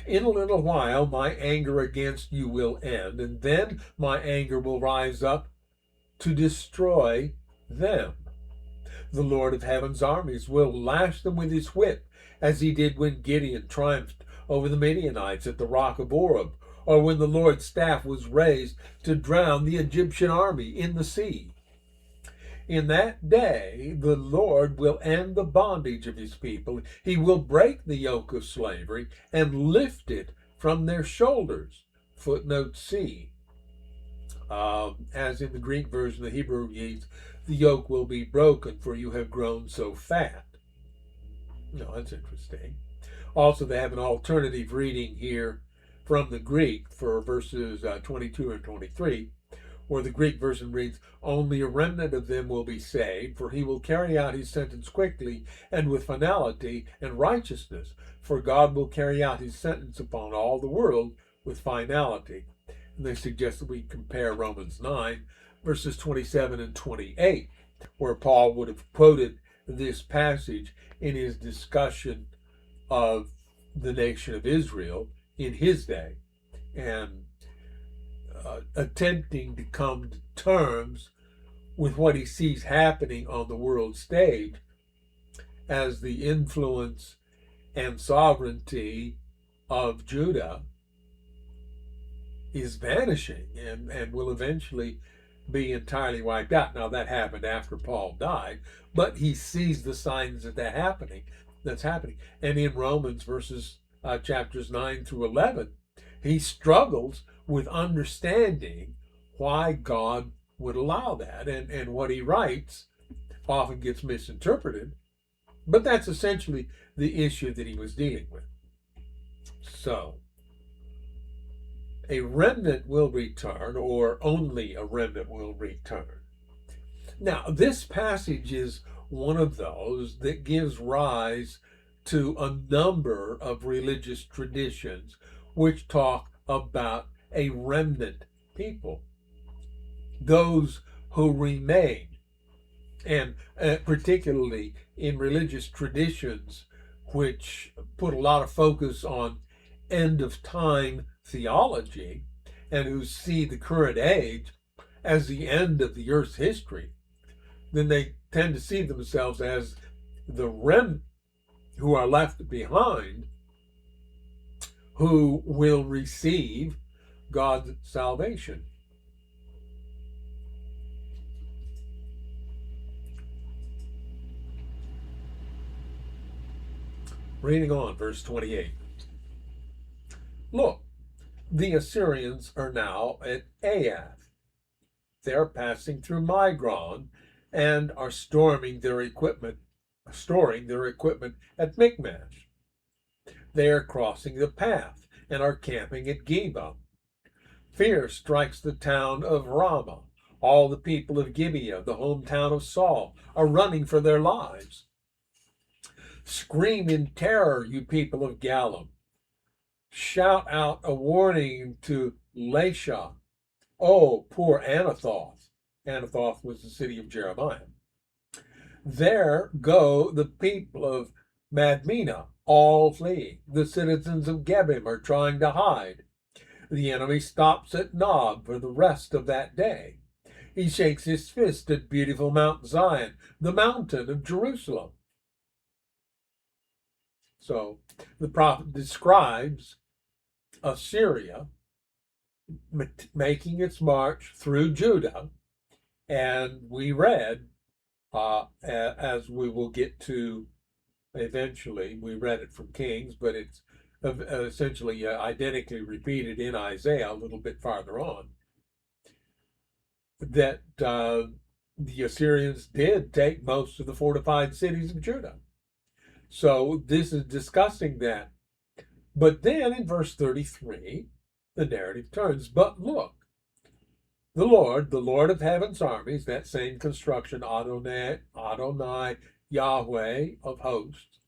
In a little while my anger against you will end, and then my anger will rise up to destroy them. The Lord of heaven's armies will lash them with his whip, as he did when Gideon triumphed over the Midianites at the rock of Oreb, or when the Lord's staff was raised to drown the Egyptian army in the sea. In that day, the Lord will end the bondage of his people. He will break the yoke of slavery and lift it from their shoulders. Footnote C. As in the Greek version, the Hebrew reads, the yoke will be broken, for you have grown so fat. No, that's interesting. Also, they have an alternative reading here from the Greek for verses 22 and 23, where the Greek version reads, only a remnant of them will be saved, for he will carry out his sentence quickly and with finality and righteousness, for God will carry out his sentence upon all the world with finality. And they suggest that we compare Romans 9, verses 27 and 28, where Paul would have quoted this passage in his discussion of the nation of Israel in his day, and attempting to come to terms with what he sees happening on the world stage as the influence and sovereignty of Judah is vanishing and will eventually be entirely wiped out. Now, that happened after Paul died, but he sees the signs of that's happening. And in Romans chapters 9 through 11, he struggles with understanding why God would allow that. And what he writes often gets misinterpreted, but that's essentially the issue that he was dealing with. So, a remnant will return, or only a remnant will return. Now, this passage is one of those that gives rise to a number of religious traditions which talk about a remnant people, those who remain, and particularly in religious traditions which put a lot of focus on end of time theology and who see the current age as the end of the earth's history, then they tend to see themselves as the remnant who are left behind, who will receive God's salvation. Reading on, verse 28. Look, the Assyrians are now at Aiath. They are passing through Migron and are storing their equipment at Michmash. They are crossing the path and are camping at Geba. Fear strikes the town of Ramah. All the people of Gibeah, the hometown of Saul, are running for their lives. Scream in terror, you people of Gallim. Shout out a warning to Lasha. Oh, poor Anathoth. Anathoth was the city of Jeremiah. There go the people of Madmenah, all fleeing. The citizens of Gebim are trying to hide. The enemy stops at Nob for the rest of that day. He shakes his fist at beautiful Mount Zion, the mountain of Jerusalem. So the prophet describes Assyria making its march through Judah, and we read, as we will get to eventually, we read it from Kings, but it's essentially identically repeated in Isaiah a little bit farther on, that the Assyrians did take most of the fortified cities of Judah. So this is discussing that. But then in verse 33, the narrative turns. But look, the Lord of heaven's armies, that same construction, Adonai, Yahweh of hosts,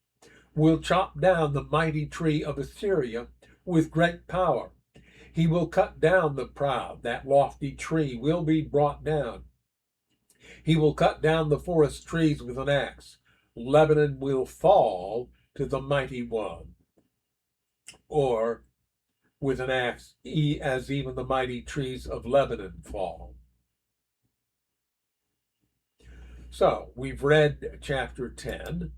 will chop down the mighty tree of Assyria with great power. He will cut down the proud. That lofty tree will be brought down. He will cut down the forest trees with an axe. Lebanon will fall to the mighty one. Or with an axe, as even the mighty trees of Lebanon fall. So we've read chapter 10,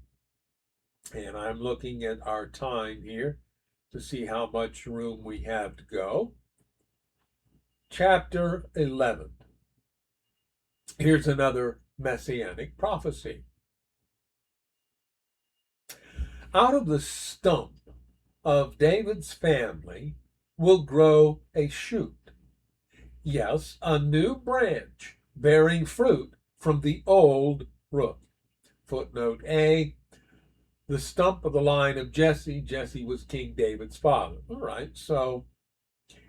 and I'm looking at our time here to see how much room we have to go. Chapter 11. Here's another Messianic prophecy. Out of the stump of David's family will grow a shoot. Yes, a new branch bearing fruit from the old root. Footnote A, the stump of the line of Jesse. Jesse was King David's father. All right, so,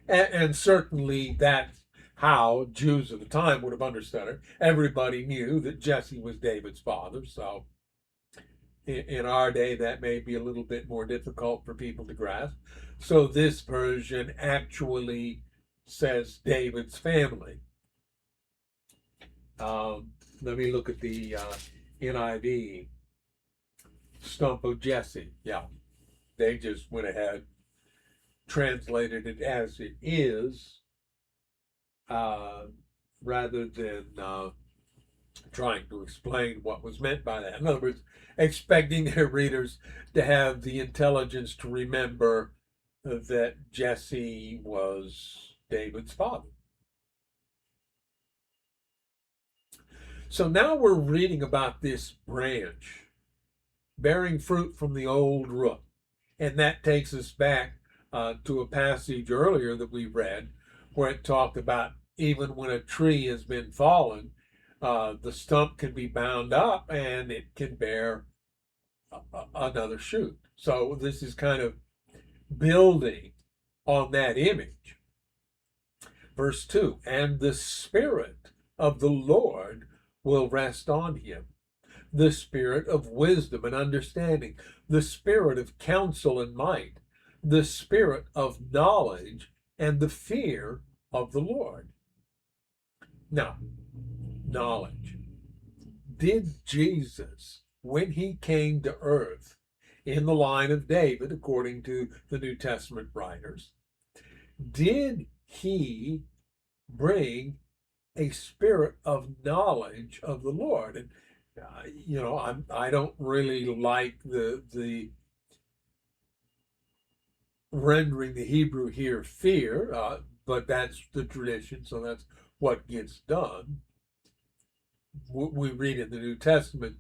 and certainly that's how Jews at the time would have understood it. Everybody knew that Jesse was David's father, so in our day, that may be a little bit more difficult for people to grasp. So this version actually says David's family. Let me look at the NIV. Stump of Jesse. Yeah, they just went ahead, translated it as it is, rather than trying to explain what was meant by that. In other words, expecting their readers to have the intelligence to remember that Jesse was David's father. So now we're reading about this branch bearing fruit from the old root. And that takes us back to a passage earlier that we read where it talked about even when a tree has been fallen, the stump can be bound up and it can bear another shoot. So this is kind of building on that image. Verse 2, and the Spirit of the Lord will rest on him. The spirit of wisdom and understanding, the spirit of counsel and might, the spirit of knowledge and the fear of the Lord. Now, knowledge. Did Jesus, when he came to earth in the line of David, according to the New Testament writers, did he bring a spirit of knowledge of the Lord? And I don't really like the rendering the Hebrew here fear, but that's the tradition, so that's what gets done. We read in the New Testament,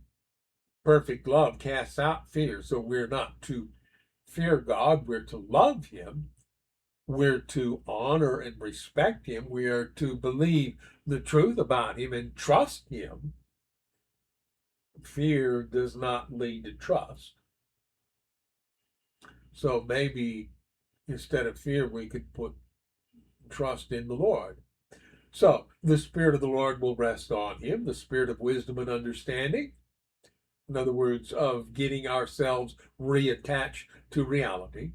perfect love casts out fear. So we're not to fear God, we're to love him. We're to honor and respect him. We are to believe the truth about him and trust him. Fear does not lead to trust. So maybe instead of fear, we could put trust in the Lord. So the Spirit of the Lord will rest on him, the spirit of wisdom and understanding. In other words, of getting ourselves reattached to reality.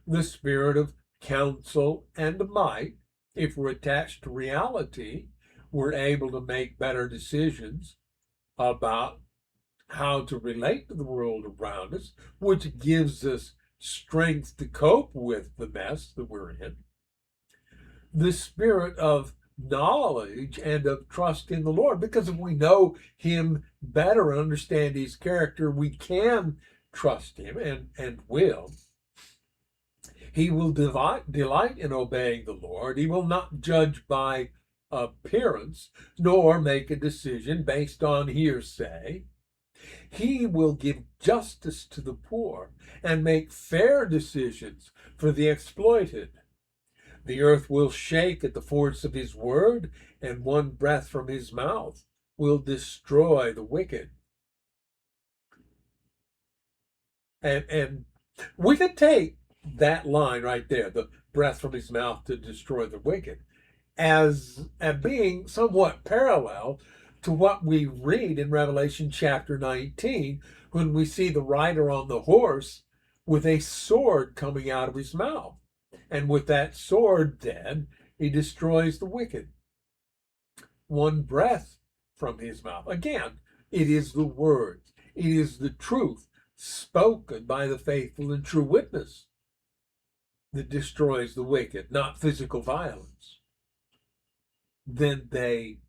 The spirit of counsel and might. If we're attached to reality, we're able to make better decisions about how to relate to the world around us, which gives us strength to cope with the mess that we're in. The spirit of knowledge and of trust in the Lord, because if we know him better and understand his character, we can trust him and will. He will delight in obeying the Lord. He will not judge by appearance, nor make a decision based on hearsay. He will give justice to the poor and make fair decisions for the exploited. The earth will shake at the force of his word, and one breath from his mouth will destroy the wicked. And we could take that line right there, the breath from his mouth to destroy the wicked, as being somewhat parallel to what we read in Revelation chapter 19, when we see the rider on the horse with a sword coming out of his mouth. And with that sword, then, he destroys the wicked. One breath from his mouth. Again, it is the word. It is the truth spoken by the faithful and true witness that destroys the wicked, not physical violence. Then they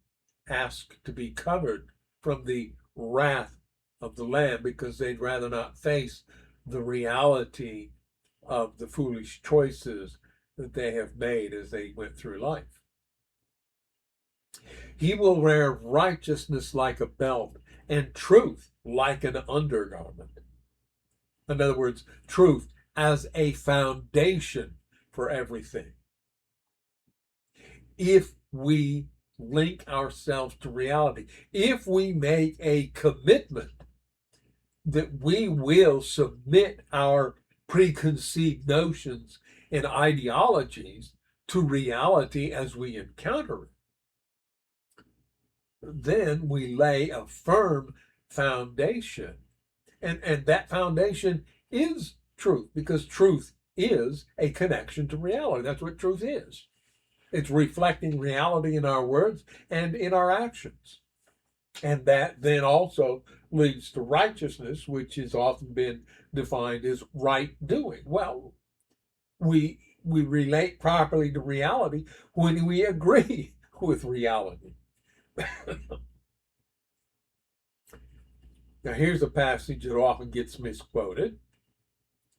ask to be covered from the wrath of the Lamb because they'd rather not face the reality of the foolish choices that they have made as they went through life. He will wear righteousness like a belt and truth like an undergarment. In other words, truth as a foundation for everything. If we link ourselves to reality, if we make a commitment that we will submit our preconceived notions and ideologies to reality as we encounter it, then we lay a firm foundation. And that foundation is truth, because truth is a connection to reality. That's what truth is. It's reflecting reality in our words and in our actions. And that then also leads to righteousness, which has often been defined as right doing. Well, we relate properly to reality when we agree with reality. Now, here's a passage that often gets misquoted.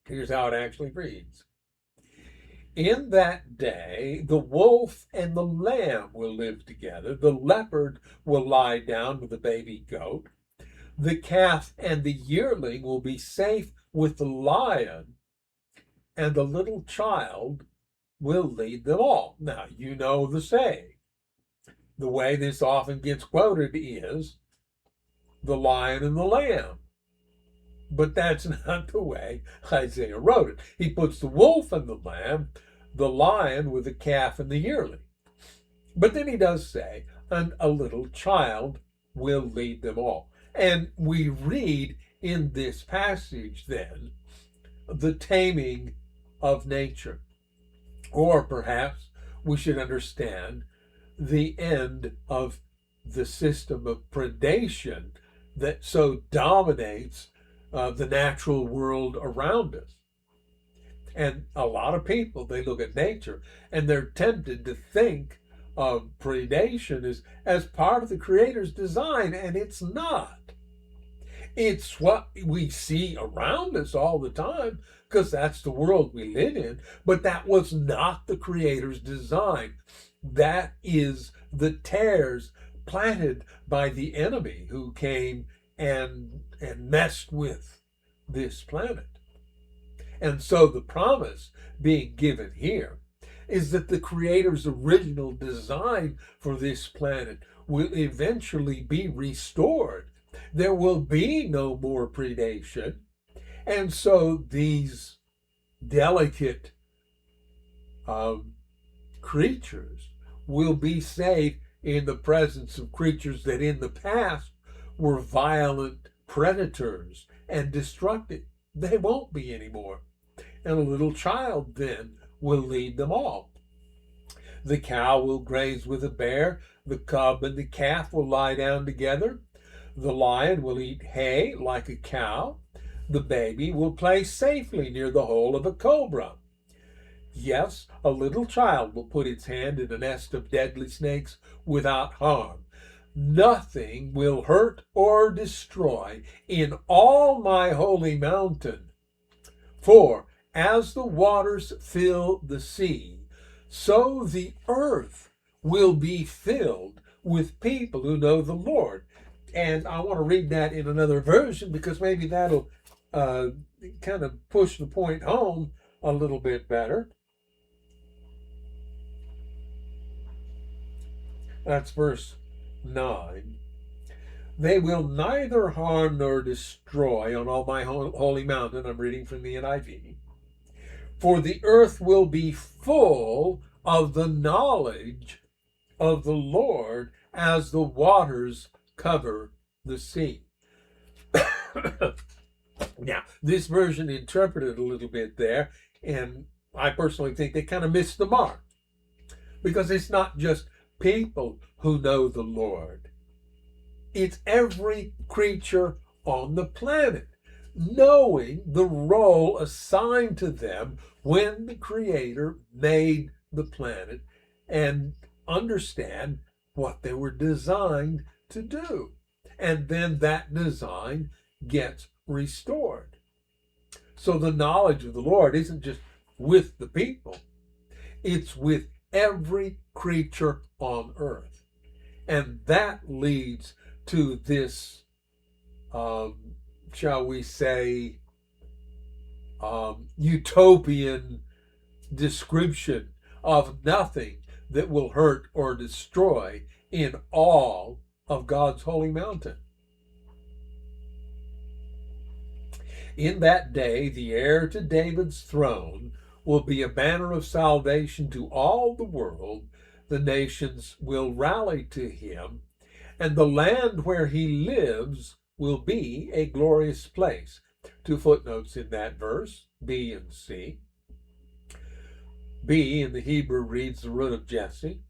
Here's how it actually reads. In that day, the wolf and the lamb will live together. The leopard will lie down with the baby goat. The calf and the yearling will be safe with the lion, and the little child will lead them all. Now, you know the saying. The way this often gets quoted is the lion and the lamb. But that's not the way Isaiah wrote it. He puts the wolf and the lamb, the lion with the calf and the yearling. But then he does say, and a little child will lead them all. And we read in this passage then the taming of nature. Or perhaps we should understand the end of the system of predation that so dominates the natural world around us. And a lot of people, they look at nature and they're tempted to think of predation as part of the Creator's design, and it's not. It's what we see around us all the time because that's the world we live in, but that was not the Creator's design. That is the tares planted by the enemy who came and messed with this planet. And so the promise being given here is that the Creator's original design for this planet will eventually be restored. There will be no more predation. And so these delicate creatures will be safe in the presence of creatures that in the past were violent predators and destructive. They won't be anymore. And a little child then will lead them all. The cow will graze with the bear, the cub and the calf will lie down together. The lion will eat hay like a cow. The baby will play safely near the hole of a cobra. Yes, a little child will put its hand in a nest of deadly snakes without harm. Nothing will hurt or destroy in all my holy mountain. For as the waters fill the sea, so the earth will be filled with people who know the Lord. And I want to read that in another version because maybe that'll kind of push the point home a little bit better. That's verse 9. They will neither harm nor destroy on all my holy mountain. I'm reading from the NIV. For the earth will be full of the knowledge of the Lord as the waters cover the sea. Now, this version interpreted a little bit there, and I personally think they kind of missed the mark because it's not just people who know the Lord. It's every creature on the planet, knowing the role assigned to them when the Creator made the planet and understand what they were designed to do. And then that design gets restored. So the knowledge of the Lord isn't just with the people, it's with every creature on earth. And that leads to this, shall we say, utopian description of nothing that will hurt or destroy in all of God's holy mountain. In that day, the heir to David's throne will be a banner of salvation to all the world. The nations will rally to him, and the land where he lives will be a glorious place. 2 footnotes in that verse, B and C. B in the Hebrew reads the root of Jesse,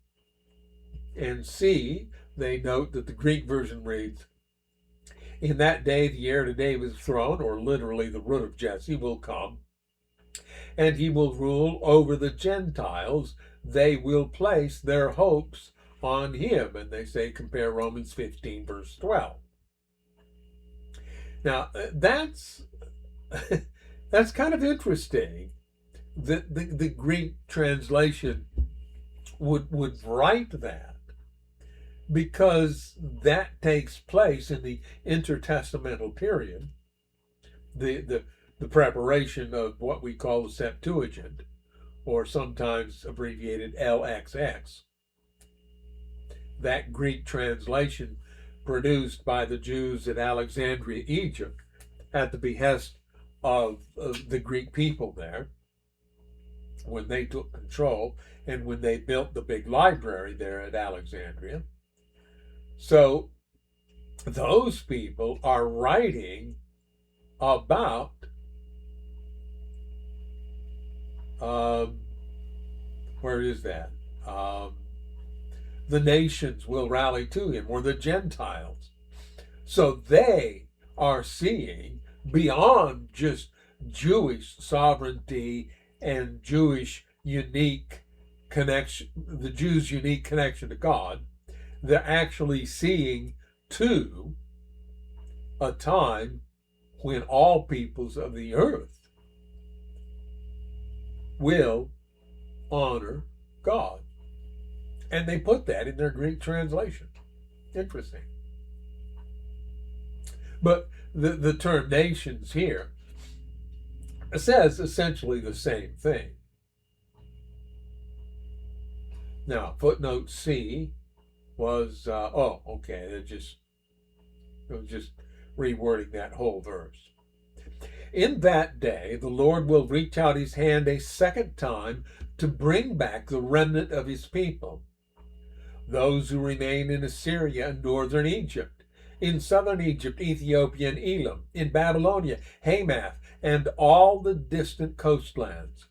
and C, they note that the Greek version reads, in that day the heir to David's throne, or literally the root of Jesse, will come, and he will rule over the Gentiles. They will place their hopes on him. And they say, compare Romans 15, verse 12. Now, that's kind of interesting that the Greek translation would write that, because that takes place in the intertestamental period, the preparation of what we call the Septuagint, or sometimes abbreviated LXX. That Greek translation produced by the Jews at Alexandria, Egypt, at the behest of the Greek people there, when they took control and when they built the big library there at Alexandria. So those people are writing about um, where is that? Um, the nations will rally to him, or the Gentiles. So they are seeing beyond just Jewish sovereignty and Jewish unique connection, the Jews' unique connection to God. They're actually seeing to a time when all peoples of the earth will honor God. And they put that in their Greek translation. Interesting. But the term nations here says essentially the same thing. Now, footnote C was, okay, it was just rewording that whole verse. In that day, the Lord will reach out his hand a second time to bring back the remnant of his people, those who remain in Assyria and northern Egypt, in southern Egypt, Ethiopia, and Elam, in Babylonia, Hamath, and all the distant coastlands.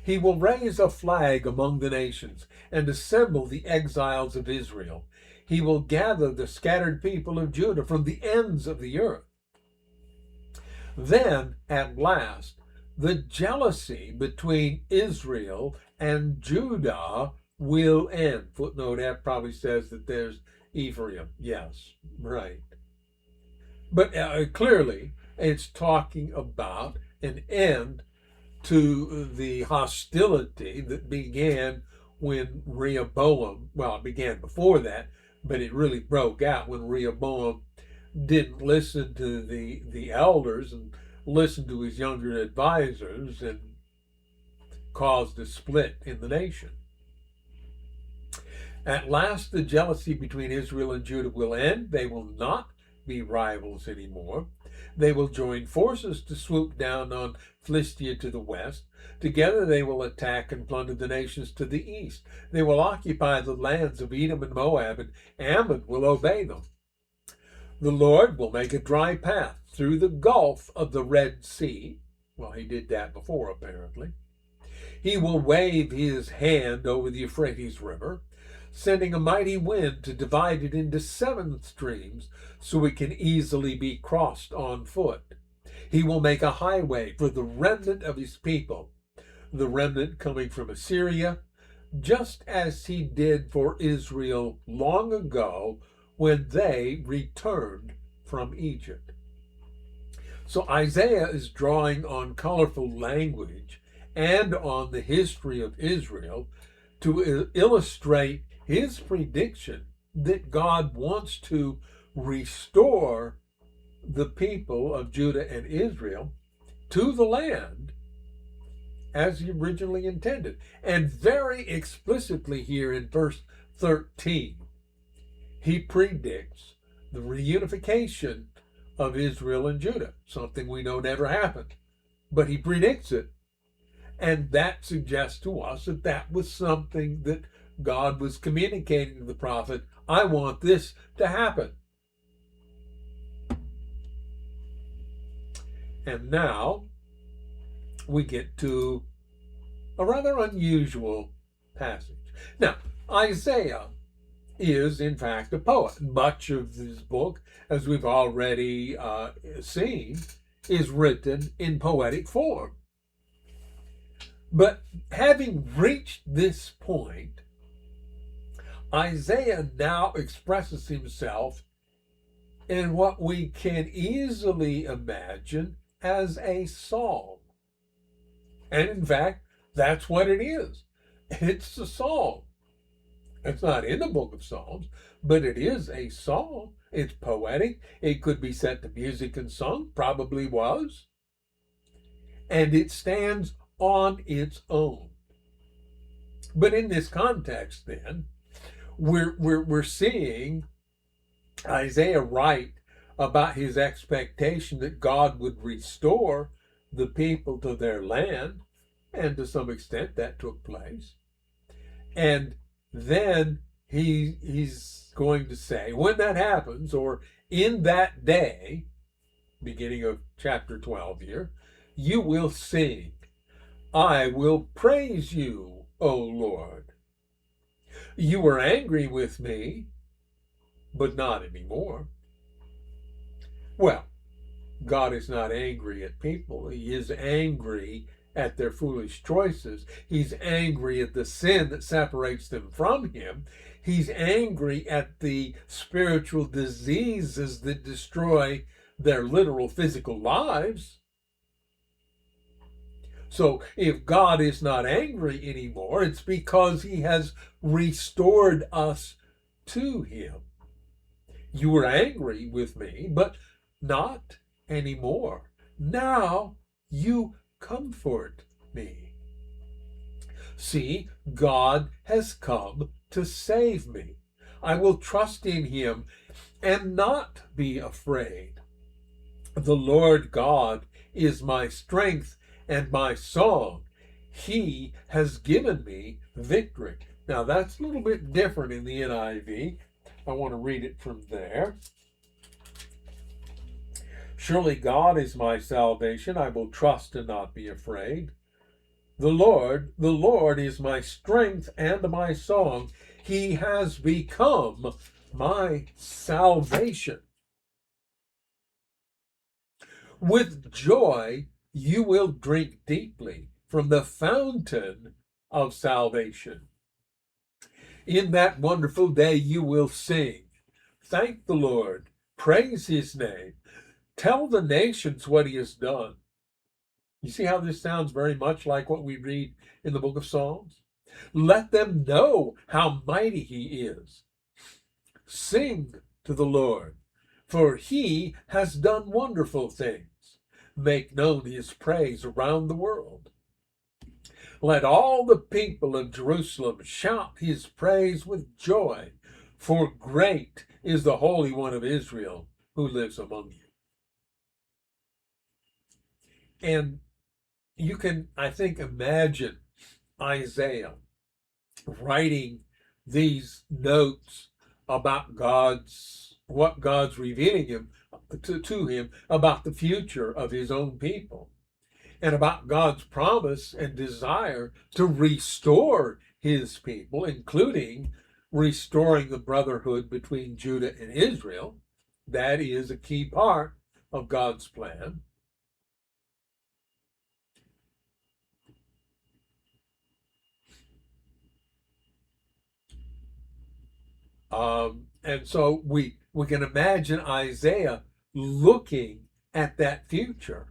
He will raise a flag among the nations and assemble the exiles of Israel. He will gather the scattered people of Judah from the ends of the earth. Then, at last, the jealousy between Israel and Judah will end. Footnote F probably says that there's Ephraim. Yes, right. But clearly, it's talking about an end to the hostility that began when Rehoboam, well, it began before that, but it really broke out when Rehoboam didn't listen to the elders and listen to his younger advisors and caused a split in the nation. At last, the jealousy between Israel and Judah will end. They will not be rivals anymore. They will join forces to swoop down on Philistia to the west. Together they will attack and plunder the nations to the east. They will occupy the lands of Edom and Moab, and Ammon will obey them. The Lord will make a dry path through the gulf of the Red Sea. Well, he did that before, apparently. He will wave his hand over the Euphrates River, sending a mighty wind to divide it into 7 streams so it can easily be crossed on foot. He will make a highway for the remnant of his people, the remnant coming from Assyria, just as he did for Israel long ago when they returned from Egypt. So Isaiah is drawing on colorful language and on the history of Israel to illustrate his prediction that God wants to restore the people of Judah and Israel to the land as he originally intended. And very explicitly here in verse 13, he predicts the reunification of Israel and Judah, something we know never happened, but he predicts it. And that suggests to us that that was something that God was communicating to the prophet. I want this to happen. And now we get to a rather unusual passage. Now, Isaiah is, in fact, a poet. Much of this book, as we've already seen, is written in poetic form. But having reached this point, Isaiah now expresses himself in what we can easily imagine as a psalm. And in fact, that's what it is. It's a psalm. It's not in the book of Psalms, but it is a psalm. It's poetic. It could be set to music and sung, probably was. And it stands on its own. But in this context, then, we're seeing Isaiah write about his expectation that God would restore the people to their land, and to some extent that took place. And then he's going to say, when that happens, or in that day, beginning of chapter 12 here, you will sing, I will praise you, O Lord. You were angry with me, but not anymore. Well, God is not angry at people. He is angry at their foolish choices. He's angry at the sin that separates them from Him. He's angry at the spiritual diseases that destroy their literal physical lives. So if God is not angry anymore, it's because He has restored us to Him. You were angry with me, but not anymore. Now you comfort me. See, God has come to save me. I will trust in Him and not be afraid. The Lord God is my strength and my song. He has given me victory. Now that's a little bit different in the NIV. I want to read it from there. Surely God is my salvation. I will trust and not be afraid. The Lord is my strength and my song. He has become my salvation. With joy, you will drink deeply from the fountain of salvation. In that wonderful day, you will sing. Thank the Lord. Praise His name. Tell the nations what He has done. You see how this sounds very much like what we read in the book of Psalms? Let them know how mighty He is. Sing to the Lord, for He has done wonderful things. Make known His praise around the world. Let all the people of Jerusalem shout His praise with joy, for great is the Holy One of Israel who lives among you. And you can, I think, imagine Isaiah writing these notes about what God's revealing him to him about the future of His own people, and about God's promise and desire to restore His people, including restoring the brotherhood between Judah and Israel. That is a key part of God's plan. And so we can imagine Isaiah looking at that future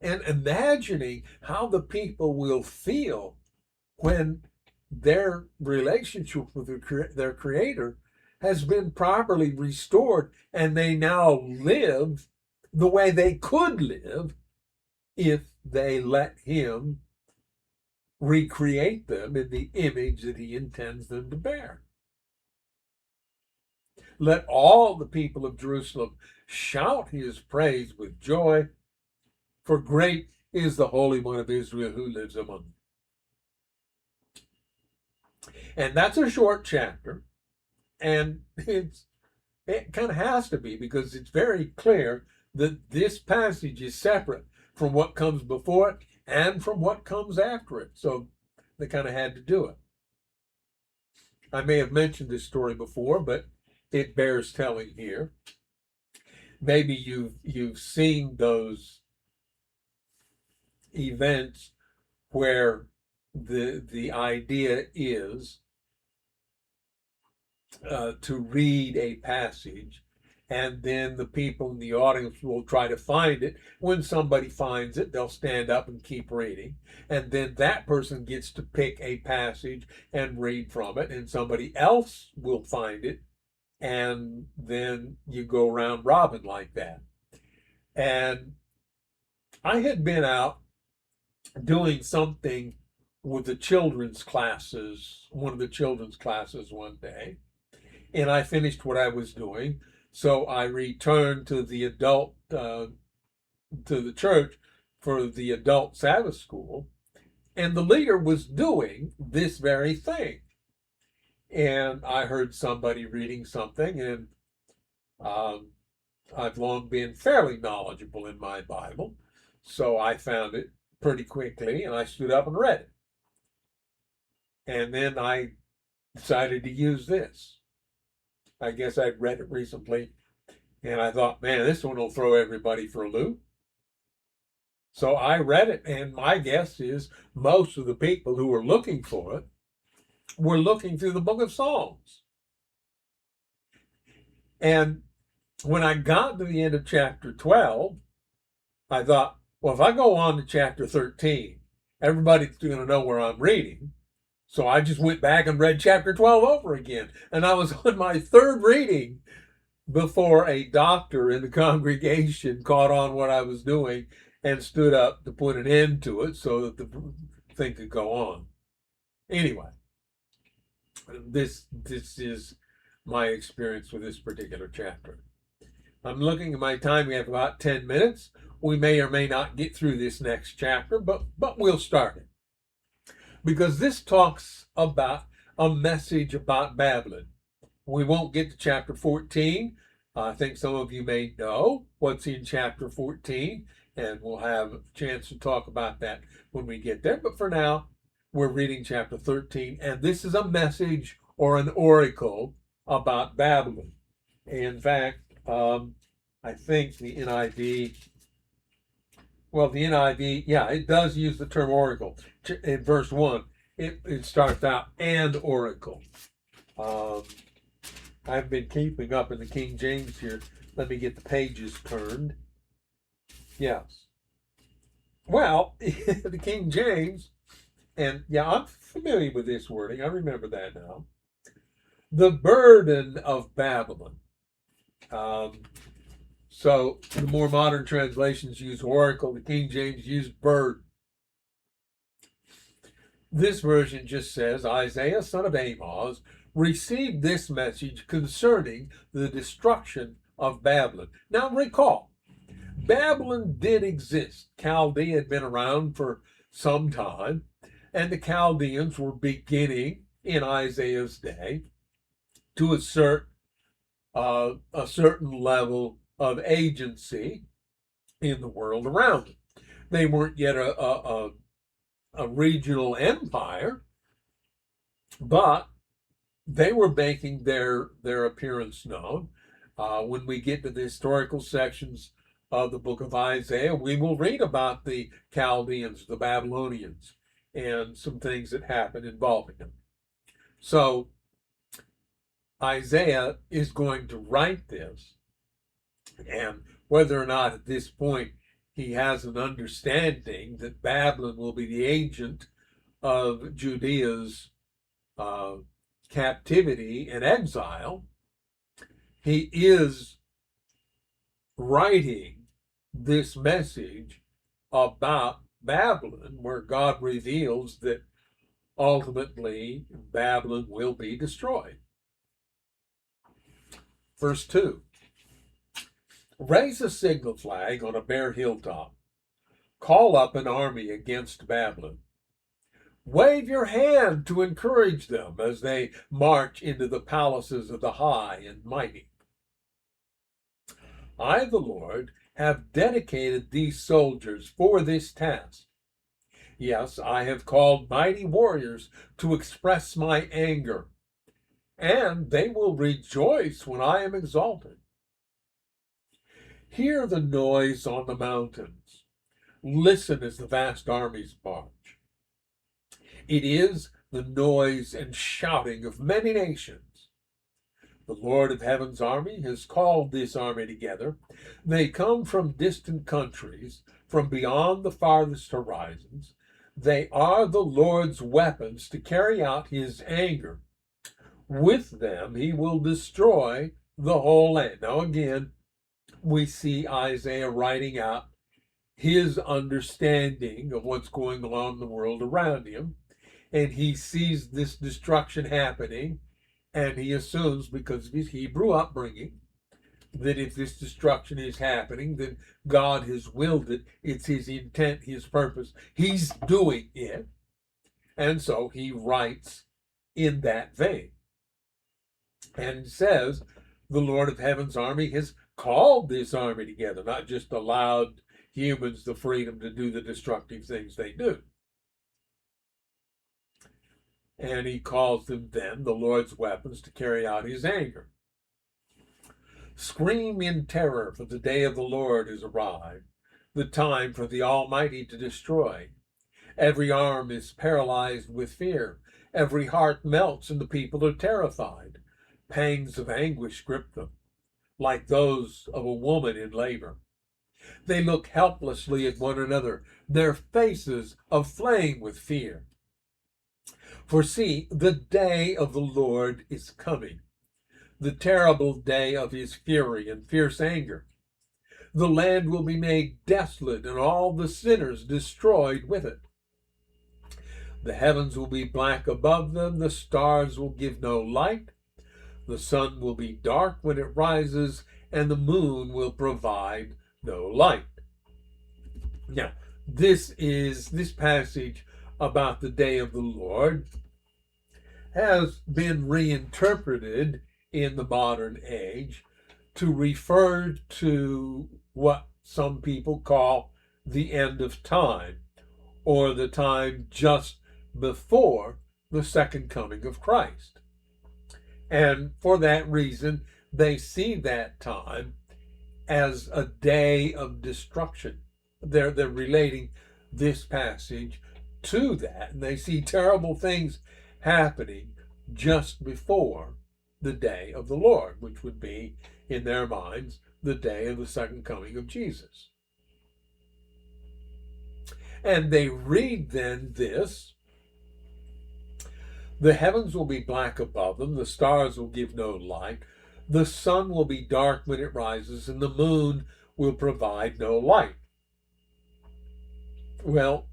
and imagining how the people will feel when their relationship with their Creator has been properly restored, and they now live the way they could live if they let Him recreate them in the image that He intends them to bear. Let all the people of Jerusalem shout His praise with joy, for great is the Holy One of Israel who lives among you. And that's a short chapter, and it kind of has to be, because it's very clear that this passage is separate from what comes before it and from what comes after it. So they kind of had to do it. I may have mentioned this story before, but it bears telling here. Maybe you've seen those events where the idea is to read a passage, and then the people in the audience will try to find it. When somebody finds it, they'll stand up and keep reading, and then that person gets to pick a passage and read from it, and somebody else will find it, and then you go round robin like that. And I had been out doing something with the children's classes, one of the children's classes one day, and I finished what I was doing. So I returned to the church for the adult Sabbath school, and the leader was doing this very thing. and I heard somebody reading something, and um, I've long been fairly knowledgeable in my Bible, so I found it pretty quickly, and I stood up and read it. And then I decided to use this. I guess I'd read it recently, and I thought, man, this one will throw everybody for a loop. So I read it, and my guess is most of the people who were looking for it were looking through the book of Psalms. And when I got to the end of chapter 12, I thought, well, if I go on to chapter 13, everybody's going to know where I'm reading. So I just went back and read chapter 12 over again. And I was on my third reading before a doctor in the congregation caught on what I was doing and stood up to put an end to it so that the thing could go on. Anyway, this is my experience with this particular chapter. I'm looking at my time. We have about 10 minutes. We may or may not get through this next chapter, but we'll start it. Because this talks about a message about Babylon. We won't get to chapter 14. I think some of you may know what's in chapter 14, and we'll have a chance to talk about that when we get there. But for now, we're reading chapter 13, and this is a message or an oracle about Babylon. In fact, I think the NIV, yeah, it does use the term oracle. In verse 1, it starts out, and oracle. I've been keeping up in the King James here. Let me get the pages turned. Yes. Well, the King James, and yeah, I'm familiar with this wording. I remember that now. The burden of Babylon. So the more modern translations use oracle. The King James used burden. This version just says, Isaiah, son of Amoz, received this message concerning the destruction of Babylon. Now recall, Babylon did exist. Chaldea had been around for some time, and the Chaldeans were beginning in Isaiah's day to assert a certain level of agency in the world around them. They weren't yet a regional empire, but they were making their appearance known. When we get to the historical sections of the book of Isaiah, we will read about the Chaldeans, the Babylonians, and some things that happened involving them. So Isaiah is going to write this, and whether or not at this point he has an understanding that Babylon will be the agent of Judea's captivity and exile, he is writing this message about Babylon, where God reveals that ultimately Babylon will be destroyed. Verse 2. Raise a signal flag on a bare hilltop. Call up an army against Babylon. Wave your hand to encourage them as they march into the palaces of the high and mighty. I, the Lord, have dedicated these soldiers for this task. Yes, I have called mighty warriors to express my anger, and they will rejoice when I am exalted. Hear the noise on the mountains. Listen as the vast armies march. It is the noise and shouting of many nations. The Lord of Heaven's army has called this army together. They come from distant countries, from beyond the farthest horizons. They are the Lord's weapons to carry out his anger. With them he will destroy the whole land. Now again, we see Isaiah writing out his understanding of what's going on in the world around him. And he sees this destruction happening, and he assumes, because of his Hebrew upbringing, that if this destruction is happening, then God has willed it. It's his intent, his purpose. He's doing it. And so he writes in that vein. And it says the Lord of Heaven's army has called this army together, not just allowed humans the freedom to do the destructive things they do. And he calls them then the Lord's weapons to carry out his anger. Scream in terror, for the day of the Lord is arrived, the time for the Almighty to destroy. Every arm is paralyzed with fear. Every heart melts and the people are terrified. Pangs of anguish grip them, like those of a woman in labor. They look helplessly at one another, their faces aflame with fear. For see, the day of the Lord is coming, the terrible day of his fury and fierce anger. The land will be made desolate and all the sinners destroyed with it. The heavens will be black above them, the stars will give no light. The sun will be dark when it rises, and the moon will provide no light. Now, this passage about the day of the Lord has been reinterpreted in the modern age to refer to what some people call the end of time, or the time just before the second coming of Christ. And for that reason, they see that time as a day of destruction. They're relating this passage to that, and they see terrible things happening just before the day of the Lord, which would be, in their minds, the day of the second coming of Jesus. And they read then this: the heavens will be black above them, the stars will give no light, the sun will be dark when it rises, and the moon will provide no light. Well,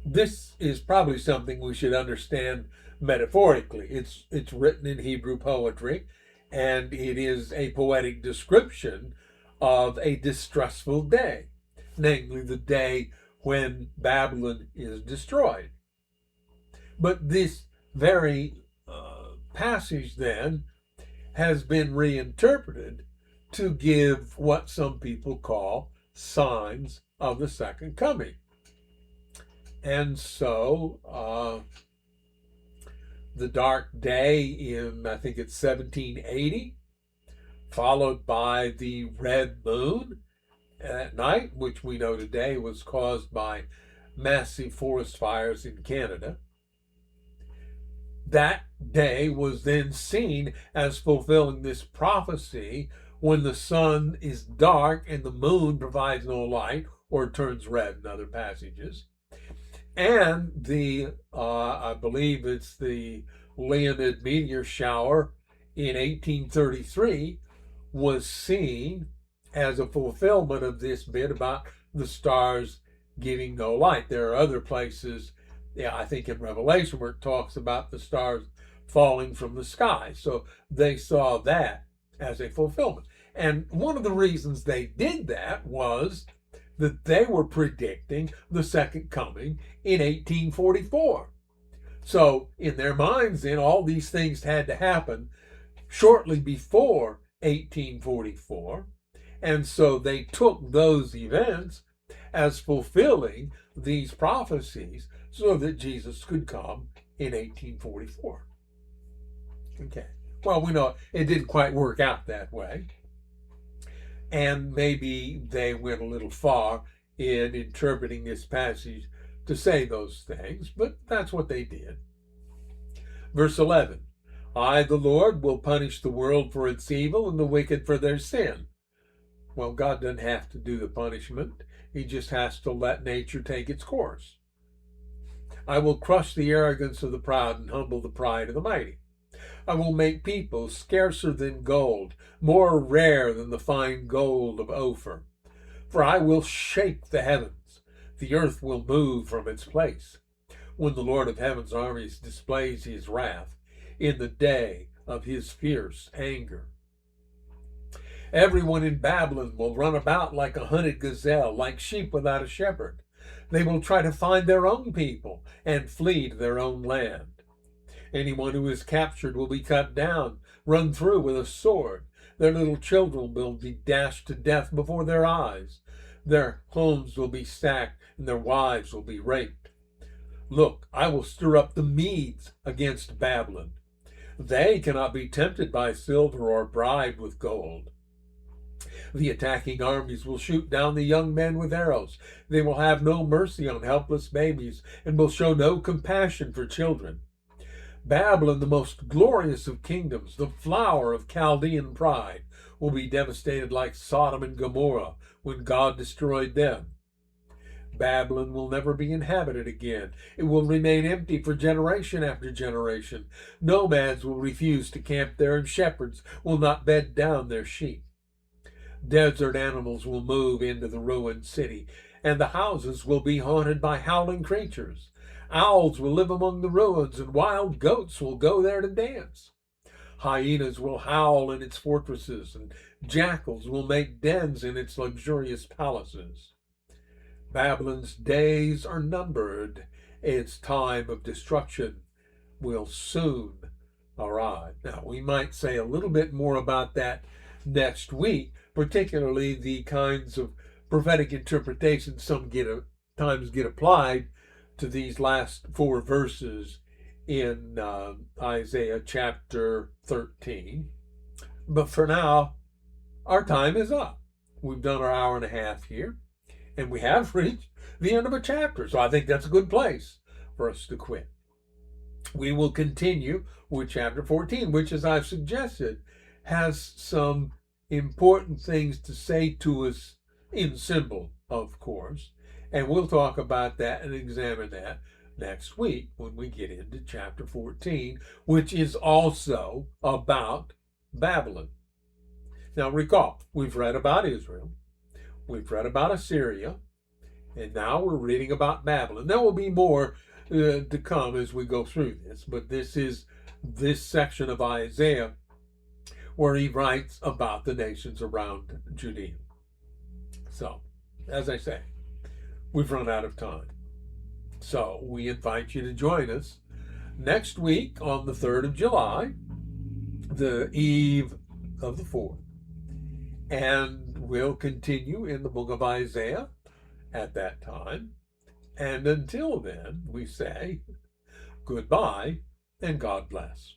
this is probably something we should understand metaphorically. It's written in Hebrew poetry, and it is a poetic description of a distressful day, namely the day when Babylon is destroyed. But this very passage then has been reinterpreted to give what some people call signs of the second coming. And so the dark day in, I think it's 1780, followed by the red moon at night, which we know today was caused by massive forest fires in Canada. That day was then seen as fulfilling this prophecy when the sun is dark and the moon provides no light, or turns red in other passages. And the, I believe it's the Leonid meteor shower in 1833 was seen as a fulfillment of this bit about the stars giving no light. There are other places, I think in Revelation, where it talks about the stars falling from the sky. So they saw that as a fulfillment. And one of the reasons they did that was that they were predicting the second coming in 1844. So in their minds, then, all these things had to happen shortly before 1844. And so they took those events as fulfilling these prophecies so that Jesus could come in 1844. Okay. Well, we know it didn't quite work out that way. And maybe they went a little far in interpreting this passage to say those things, but that's what they did. Verse 11, I, the Lord, will punish the world for its evil and the wicked for their sin. Well, God doesn't have to do the punishment. He just has to let nature take its course. I will crush the arrogance of the proud and humble the pride of the mighty. I will make people scarcer than gold, more rare than the fine gold of Ophir. For I will shake the heavens. The earth will move from its place. When the Lord of heaven's armies displays his wrath in the day of his fierce anger. Everyone in Babylon will run about like a hunted gazelle, like sheep without a shepherd. They will try to find their own people and flee to their own land. Anyone who is captured will be cut down. run through with a sword. Their little children will be dashed to death before their eyes. Their homes will be sacked, and their wives will be raped. Look, I will stir up the Medes against Babylon. They cannot be tempted by silver or bribed with gold. The attacking armies will shoot down the young men with arrows. They will have no mercy on helpless babies and will show no compassion for children. Babylon, the most glorious of kingdoms, the flower of Chaldean pride, will be devastated like Sodom and Gomorrah when God destroyed them. Babylon will never be inhabited again. It will remain empty for generation after generation. Nomads will refuse to camp there, and shepherds will not bed down their sheep. Desert animals will move into the ruined city, and the houses will be haunted by howling creatures. Owls will live among the ruins, and wild goats will go there to dance. Hyenas will howl in its fortresses, and jackals will make dens in its luxurious palaces. Babylon's days are numbered. Its time of destruction will soon arrive. Now, we might say a little bit more about that next week, particularly the kinds of prophetic interpretations times get applied to these last 4 verses in Isaiah chapter 13. But for now, our time is up. We've done our hour and a half here, and we have reached the end of a chapter. So I think that's a good place for us to quit. We will continue with chapter 14, which, as I've suggested, has some important things to say to us in symbol, of course. And we'll talk about that and examine that next week when we get into chapter 14, which is also about Babylon. Now recall, we've read about Israel, we've read about Assyria, and now we're reading about Babylon. There will be more to come as we go through this, but this is this section of Isaiah where he writes about the nations around Judea. So, as I say, we've run out of time. So we invite you to join us next week on the 3rd of July, the eve of the 4th. And we'll continue in the book of Isaiah at that time. And until then, we say goodbye and God bless.